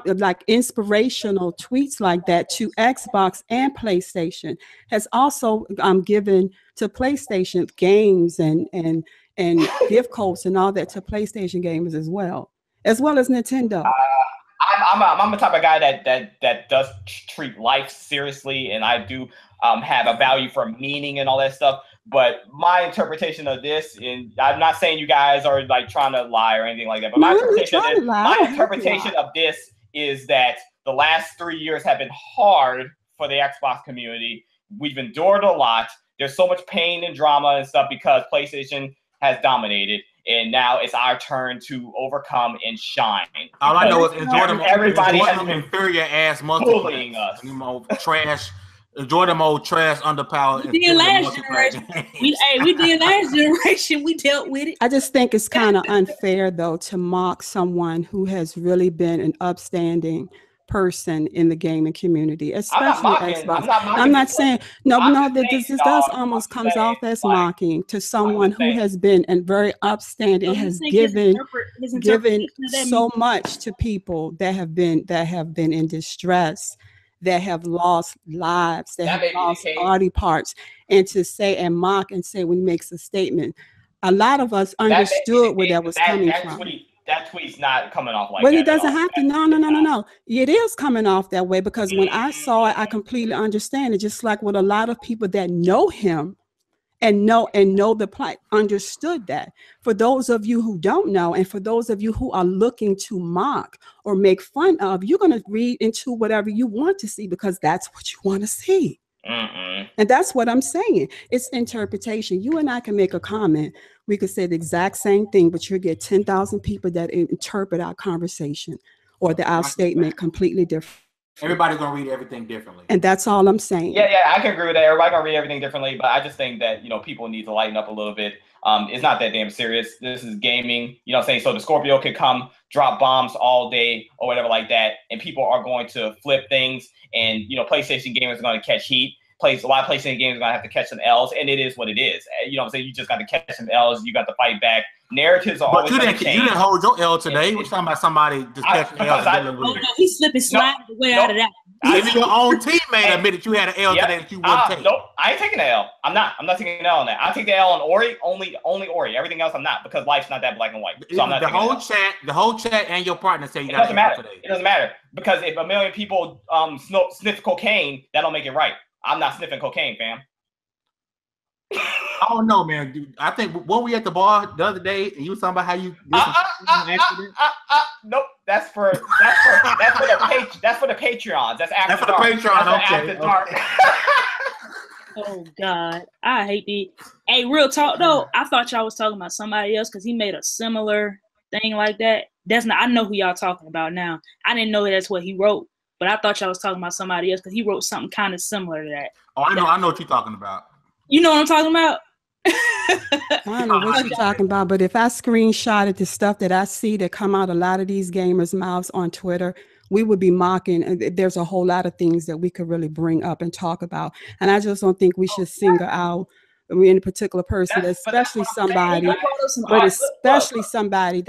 like inspirational tweets like that to Xbox and PlayStation. Has also given to PlayStation games and gift codes and all that to PlayStation gamers as well. as well as Nintendo. I'm the type of guy that does treat life seriously, and I do have a value for meaning and all that stuff. But my interpretation of this, and I'm not saying you guys are like trying to lie or anything like that, but my interpretation of this is that the last 3 years have been hard for the Xbox community. We've endured a lot. There's so much pain and drama and stuff because PlayStation has dominated. And now it's our turn to overcome and shine. All I know is enjoy them. Everybody has been inferior ass bullying us. Trash. Enjoy them old trash underpowered. We did last generation. We did last generation. We dealt with it. I just think it's kind of unfair though to mock someone who has really been an upstanding person in the gaming community, especially Xbox. I'm not saying this does almost comes off as mocking to someone who has been and very upstanding, has given so much to people that have been in distress, that have lost lives, that have lost body parts, and to say and mock and say when he makes a statement, a lot of us understood where that was coming from. That tweet's not coming off like that. Well, he doesn't have to. No. It is coming off that way because when I saw it, I completely understand it. Just like with a lot of people that know him and know the plight, understood that. For those of you who don't know, and for those of you who are looking to mock or make fun of, you're going to read into whatever you want to see because that's what you want to see. And that's what I'm saying. It's interpretation. You and I can make a comment. We could say the exact same thing, but you'll get 10,000 people that interpret our conversation or our statement completely different. Everybody's gonna read everything differently. And that's all I'm saying. Yeah, I can agree with that. Everybody's gonna read everything differently, but I just think that, people need to lighten up a little bit. It's not that damn serious. This is gaming, you know what I'm saying? So the Scorpio could come, drop bombs all day or whatever like that, and people are going to flip things, and PlayStation gamers are gonna catch heat. A lot of PlayStation games are gonna have to catch some L's, and it is what it is. You know what I'm saying? You just got to catch some L's. You got to fight back. Narratives are always going to change. You didn't hold your L today. We're talking about somebody just catching L's. He's slipping sliding the way out of that. Even your own teammate admitted you had an L today that you wouldn't take. Nope, I ain't taking the L. I'm not taking an L on that. I'll take the L on Ori, only Ori. Everything else I'm not, because life's not that black and white. So I'm not the whole chat and your partner say you got an L today. It doesn't matter because if a million people sniff cocaine, that don't make it right. I'm not sniffing cocaine, fam. I don't know, man. Dude, I think when we at the bar the other day, and you was talking about how you nope. That's for the Patreons. That's after for the Patreon. After dark. Oh God, I hate the. Hey, real talk though. I thought y'all was talking about somebody else because he made a similar thing like that. That's not. I know who y'all talking about now. I didn't know that's what he wrote. But I thought y'all was talking about somebody else because he wrote something kind of similar to that. Oh, I know what you're talking about. You know what I'm talking about? I don't know what you're talking about, but if I screenshotted the stuff that I see that come out a lot of these gamers' mouths on Twitter, we would be mocking. There's a whole lot of things that we could really bring up and talk about. And I just don't think we should single out any particular person, especially somebody that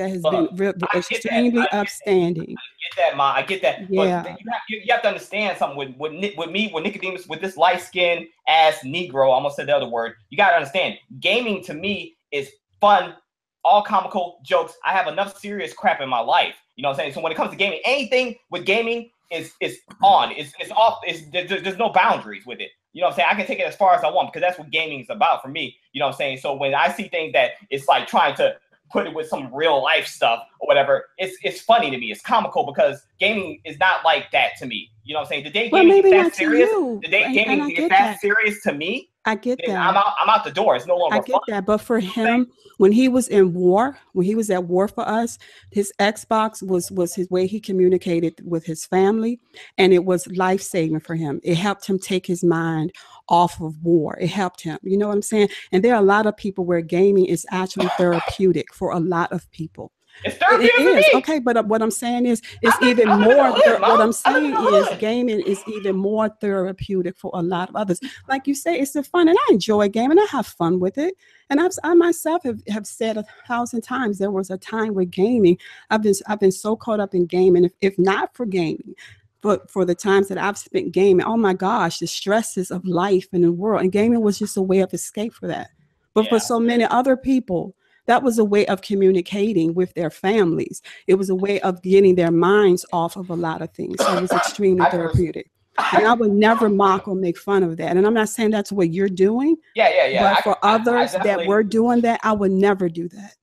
has been extremely upstanding. I get that, Ma. I get that. Yeah. But you have to understand something with Nicodemus, with this light-skinned ass Negro, I almost said the other word. You got to understand, gaming to me is fun, all comical jokes. I have enough serious crap in my life. You know what I'm saying? So when it comes to gaming, anything with gaming is on. It's off. There's no boundaries with it. You know what I'm saying? I can take it as far as I want because that's what gaming is about for me. You know what I'm saying? So when I see things that it's like trying to put it with some real life stuff or whatever, it's funny to me. It's comical because gaming is not like that to me. You know what I'm saying? The day gaming is that serious. The day gaming is that serious to me. I get that. I'm out the door. It's no longer fun. I get that. But for him, when he was in war, when he was at war for us, his Xbox was his way he communicated with his family, and it was life-saving for him. It helped him take his mind off of war. It helped him. You know what I'm saying? And there are a lot of people where gaming is actually therapeutic for a lot of people. It's therapeutic for me. Okay, but what I'm saying is it's even more. What I'm saying is gaming is even more therapeutic for a lot of others. Like you say, it's the fun, and I enjoy gaming. I have fun with it. And I myself have said 1,000 times there was a time with gaming. I've been so caught up in gaming. If not for gaming, but for the times that I've spent gaming, oh my gosh, the stresses of life and the world, and gaming was just a way of escape for that. But for so many other people, that was a way of communicating with their families. It was a way of getting their minds off of a lot of things. So it was extremely therapeutic. And I would never mock or make fun of that. And I'm not saying that's what you're doing. Yeah. But for others that were doing that, I would never do that.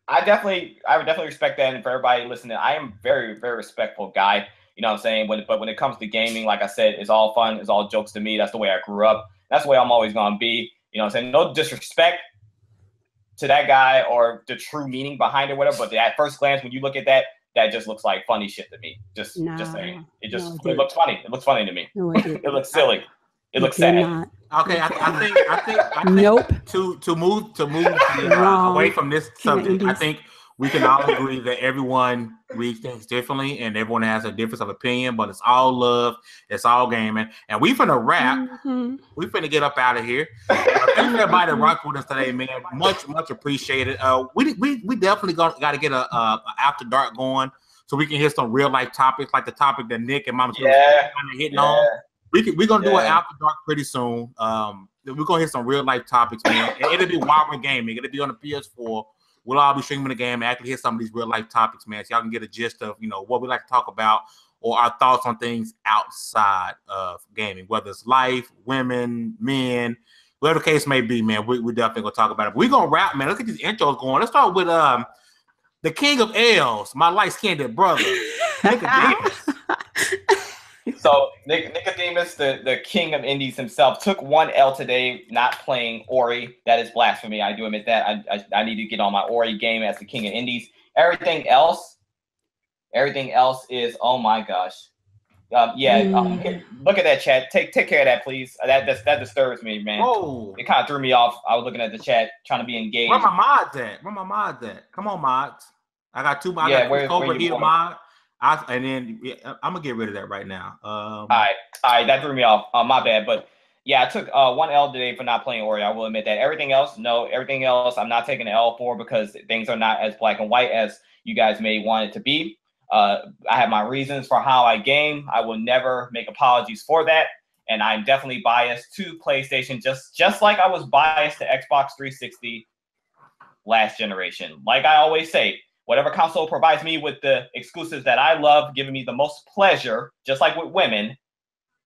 I would definitely respect that. And for everybody listening, I am very, very respectful guy. You know what I'm saying? But when it comes to gaming, like I said, it's all fun. It's all jokes to me. That's the way I grew up. That's the way I'm always going to be. You know what I'm saying? No disrespect to that guy or the true meaning behind it, whatever. But at first glance, when you look at that, that just looks like funny shit to me. Just saying. It looks funny. It looks funny to me. No, it looks silly. It looks sad. Not. Okay, I think nope. To move away from this subject, I think we can all agree that everyone reads things differently and everyone has a difference of opinion, but it's all love, it's all gaming. And we finna wrap. We finna get up out of here. Thanks everybody that rocked with us today, man. Much appreciated. We definitely got to get a after dark going so we can hit some real life topics like the topic that Nick and Mama kind of hitting on. We're gonna do an after dark pretty soon. We're gonna hit some real life topics, man. And it'll be while we're gaming. It'll be on the Ps4. We'll all be streaming the game and actually hit some of these real life topics, man. So y'all can get a gist of what we like to talk about or our thoughts on things outside of gaming, whether it's life, women, men, whatever the case may be, man. We definitely gonna talk about it. But we're gonna wrap, man. Look at these intros going. Let's start with the king of L's, my light-skinned brother, Nicodemus. So Nicodemus, the king of indies himself, took 1 L today, not playing Ori. That is blasphemy. I do admit that. I need to get on my Ori game as the king of indies. Everything else is, oh my gosh. Look at that chat. Take care of that, please. That disturbs me, man. Whoa. It kind of threw me off. I was looking at the chat, trying to be engaged. Where my mods at? Come on, mods. I got 2 mods. Yeah, over here, mod. I'm gonna get rid of that right now. All right, that threw me off. My bad, but yeah, I took 1 L today for not playing Ori. I will admit that. Everything else, I'm not taking an L for because things are not as black and white as you guys may want it to be. I have my reasons for how I game. I will never make apologies for that, and I'm definitely biased to PlayStation, just like I was biased to Xbox 360 last generation. Like I always say. Whatever console provides me with the exclusives that I love, giving me the most pleasure, just like with women,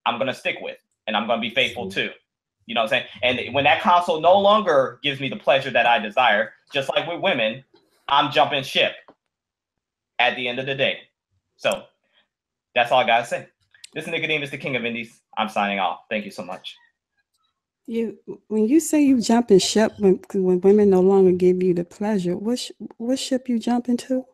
I'm going to stick with. And I'm going to be faithful too. You know what I'm saying? And when that console no longer gives me the pleasure that I desire, just like with women, I'm jumping ship at the end of the day. So that's all I got to say. This is Nicodemus, the king of indies. I'm signing off. Thank you so much. When you say you jumping ship when women no longer give you the pleasure, what ship you jumping to?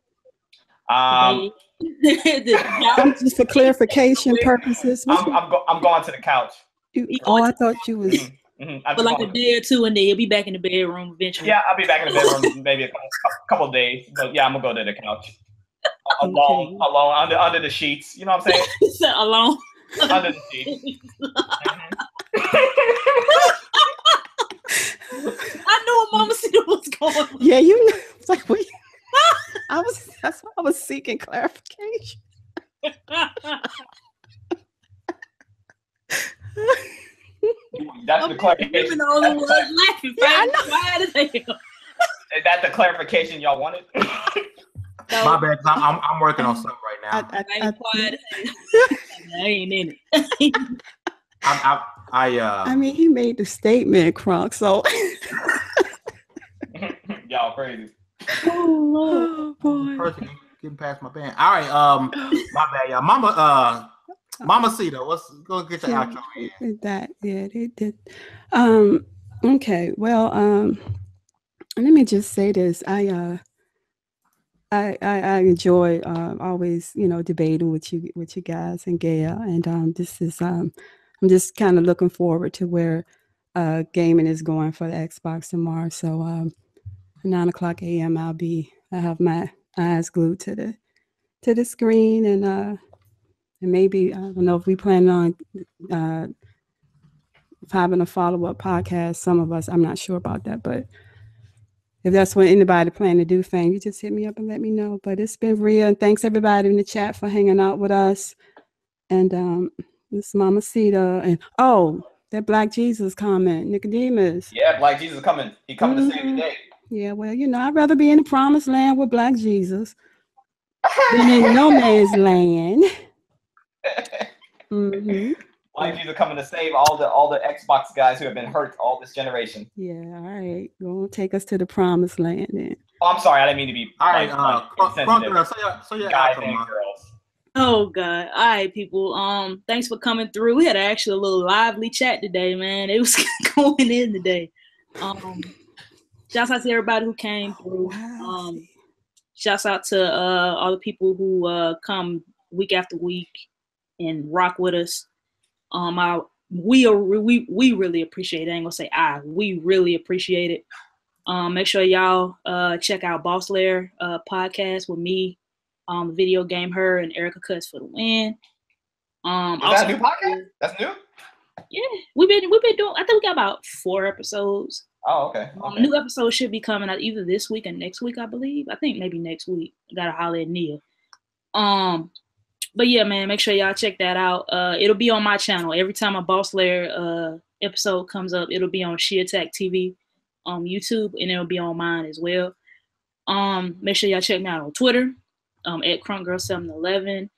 Just for clarification purposes. I'm going to the couch. I thought you was for like a day or two, and then you'll be back in the bedroom eventually. Yeah, I'll be back in the bedroom maybe a couple of days. But yeah, I'm gonna go to the couch. Alone under the sheets. You know what I'm saying? Alone under the sheets. I knew Mama said it was going. Yeah, you know, it's like that's why I was seeking clarification. That's the clarification. The only one laughing. I know. Is that the clarification y'all wanted? No. My bad. I'm working on something right now. I ain't in it. I mean, he made the statement, Crunk. So y'all crazy. Oh boy. Person getting past my band. All right. My bad, y'all. Mama Cita, go get your outro in. They did. Okay. Well, let me just say this. I enjoy always, debating with you guys and Gail, and this is I'm just kind of looking forward to where gaming is going for the Xbox tomorrow. So 9:00 a.m. I have my eyes glued to the screen, and maybe I don't know if we plan on having a follow-up podcast. Some of us, I'm not sure about that, but if that's what anybody plan to do, you just hit me up and let me know. But it's been real, and thanks everybody in the chat for hanging out with us. And this Mama Cita, and that Black Jesus comment, Nicodemus. Yeah, Black Jesus coming. He coming to save the day. Yeah, well, I'd rather be in the promised land with Black Jesus than in no man's land. Mm-hmm. Black Jesus coming to save all the Xbox guys who have been hurt all this generation. Yeah, all right. Go take us to the promised land then. Oh, I'm sorry, I didn't mean to be. All right, so your guys outro, and Ma. girls. Oh God. All right, people. Thanks for coming through. We had actually a little lively chat today, man. It was going in today. Shouts out to everybody who came through. Shouts out to all the people who come week after week and rock with us. We really appreciate it. I ain't gonna say we really appreciate it. Make sure y'all check out Boss Lair podcast with me, Video Game Her, and Erica Cuts for the win. Is that a new podcast? That's new? Yeah, we've been doing. I think we got about 4 episodes. Oh, okay. New episode should be coming out either this week or next week, I believe. I think maybe next week. I gotta holler at Nia. But yeah, man, make sure y'all check that out. It'll be on my channel. Every time a Boss Lair episode comes up, it'll be on She Attack TV on YouTube, and it'll be on mine as well. Make sure y'all check me out on Twitter, at Crunkgirl711.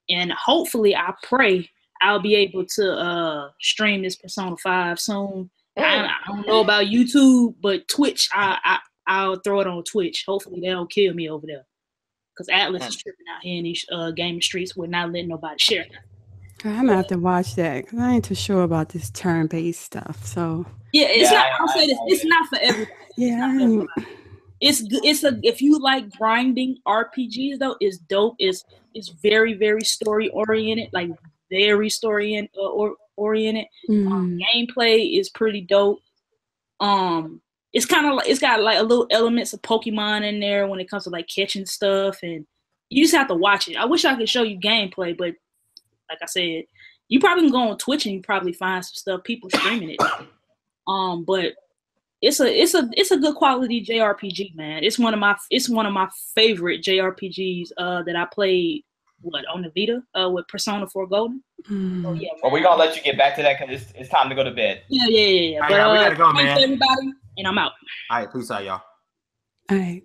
And hopefully, I pray I'll be able to stream this Persona 5 soon. I don't know about YouTube, but Twitch, I'll throw it on Twitch. Hopefully they don't kill me over there. Because Atlas is tripping out here in these gaming streets. We're not letting nobody share. I'm gonna have to watch that because I ain't too sure about this turn-based stuff. So yeah, I'll say this. It's not for everybody. Yeah, it's good. If you like grinding RPGs though, it's dope. It's very, very story oriented, like very story oriented. Gameplay is pretty dope. It's kind of like it's got like a little elements of Pokemon in there when it comes to like catching stuff, and you just have to watch it. I wish I could show you gameplay, but like I said, you probably can go on Twitch and you probably find some stuff people streaming it. But it's a good quality JRPG, man. It's one of my favorite JRPGs that I played on the Vita with Persona 4 Golden. So, yeah, well, we're gonna let you get back to that because it's time to go to bed. Yeah. But we gotta go, man. Thanks everybody, and I'm out. All right, peace out, y'all. All right.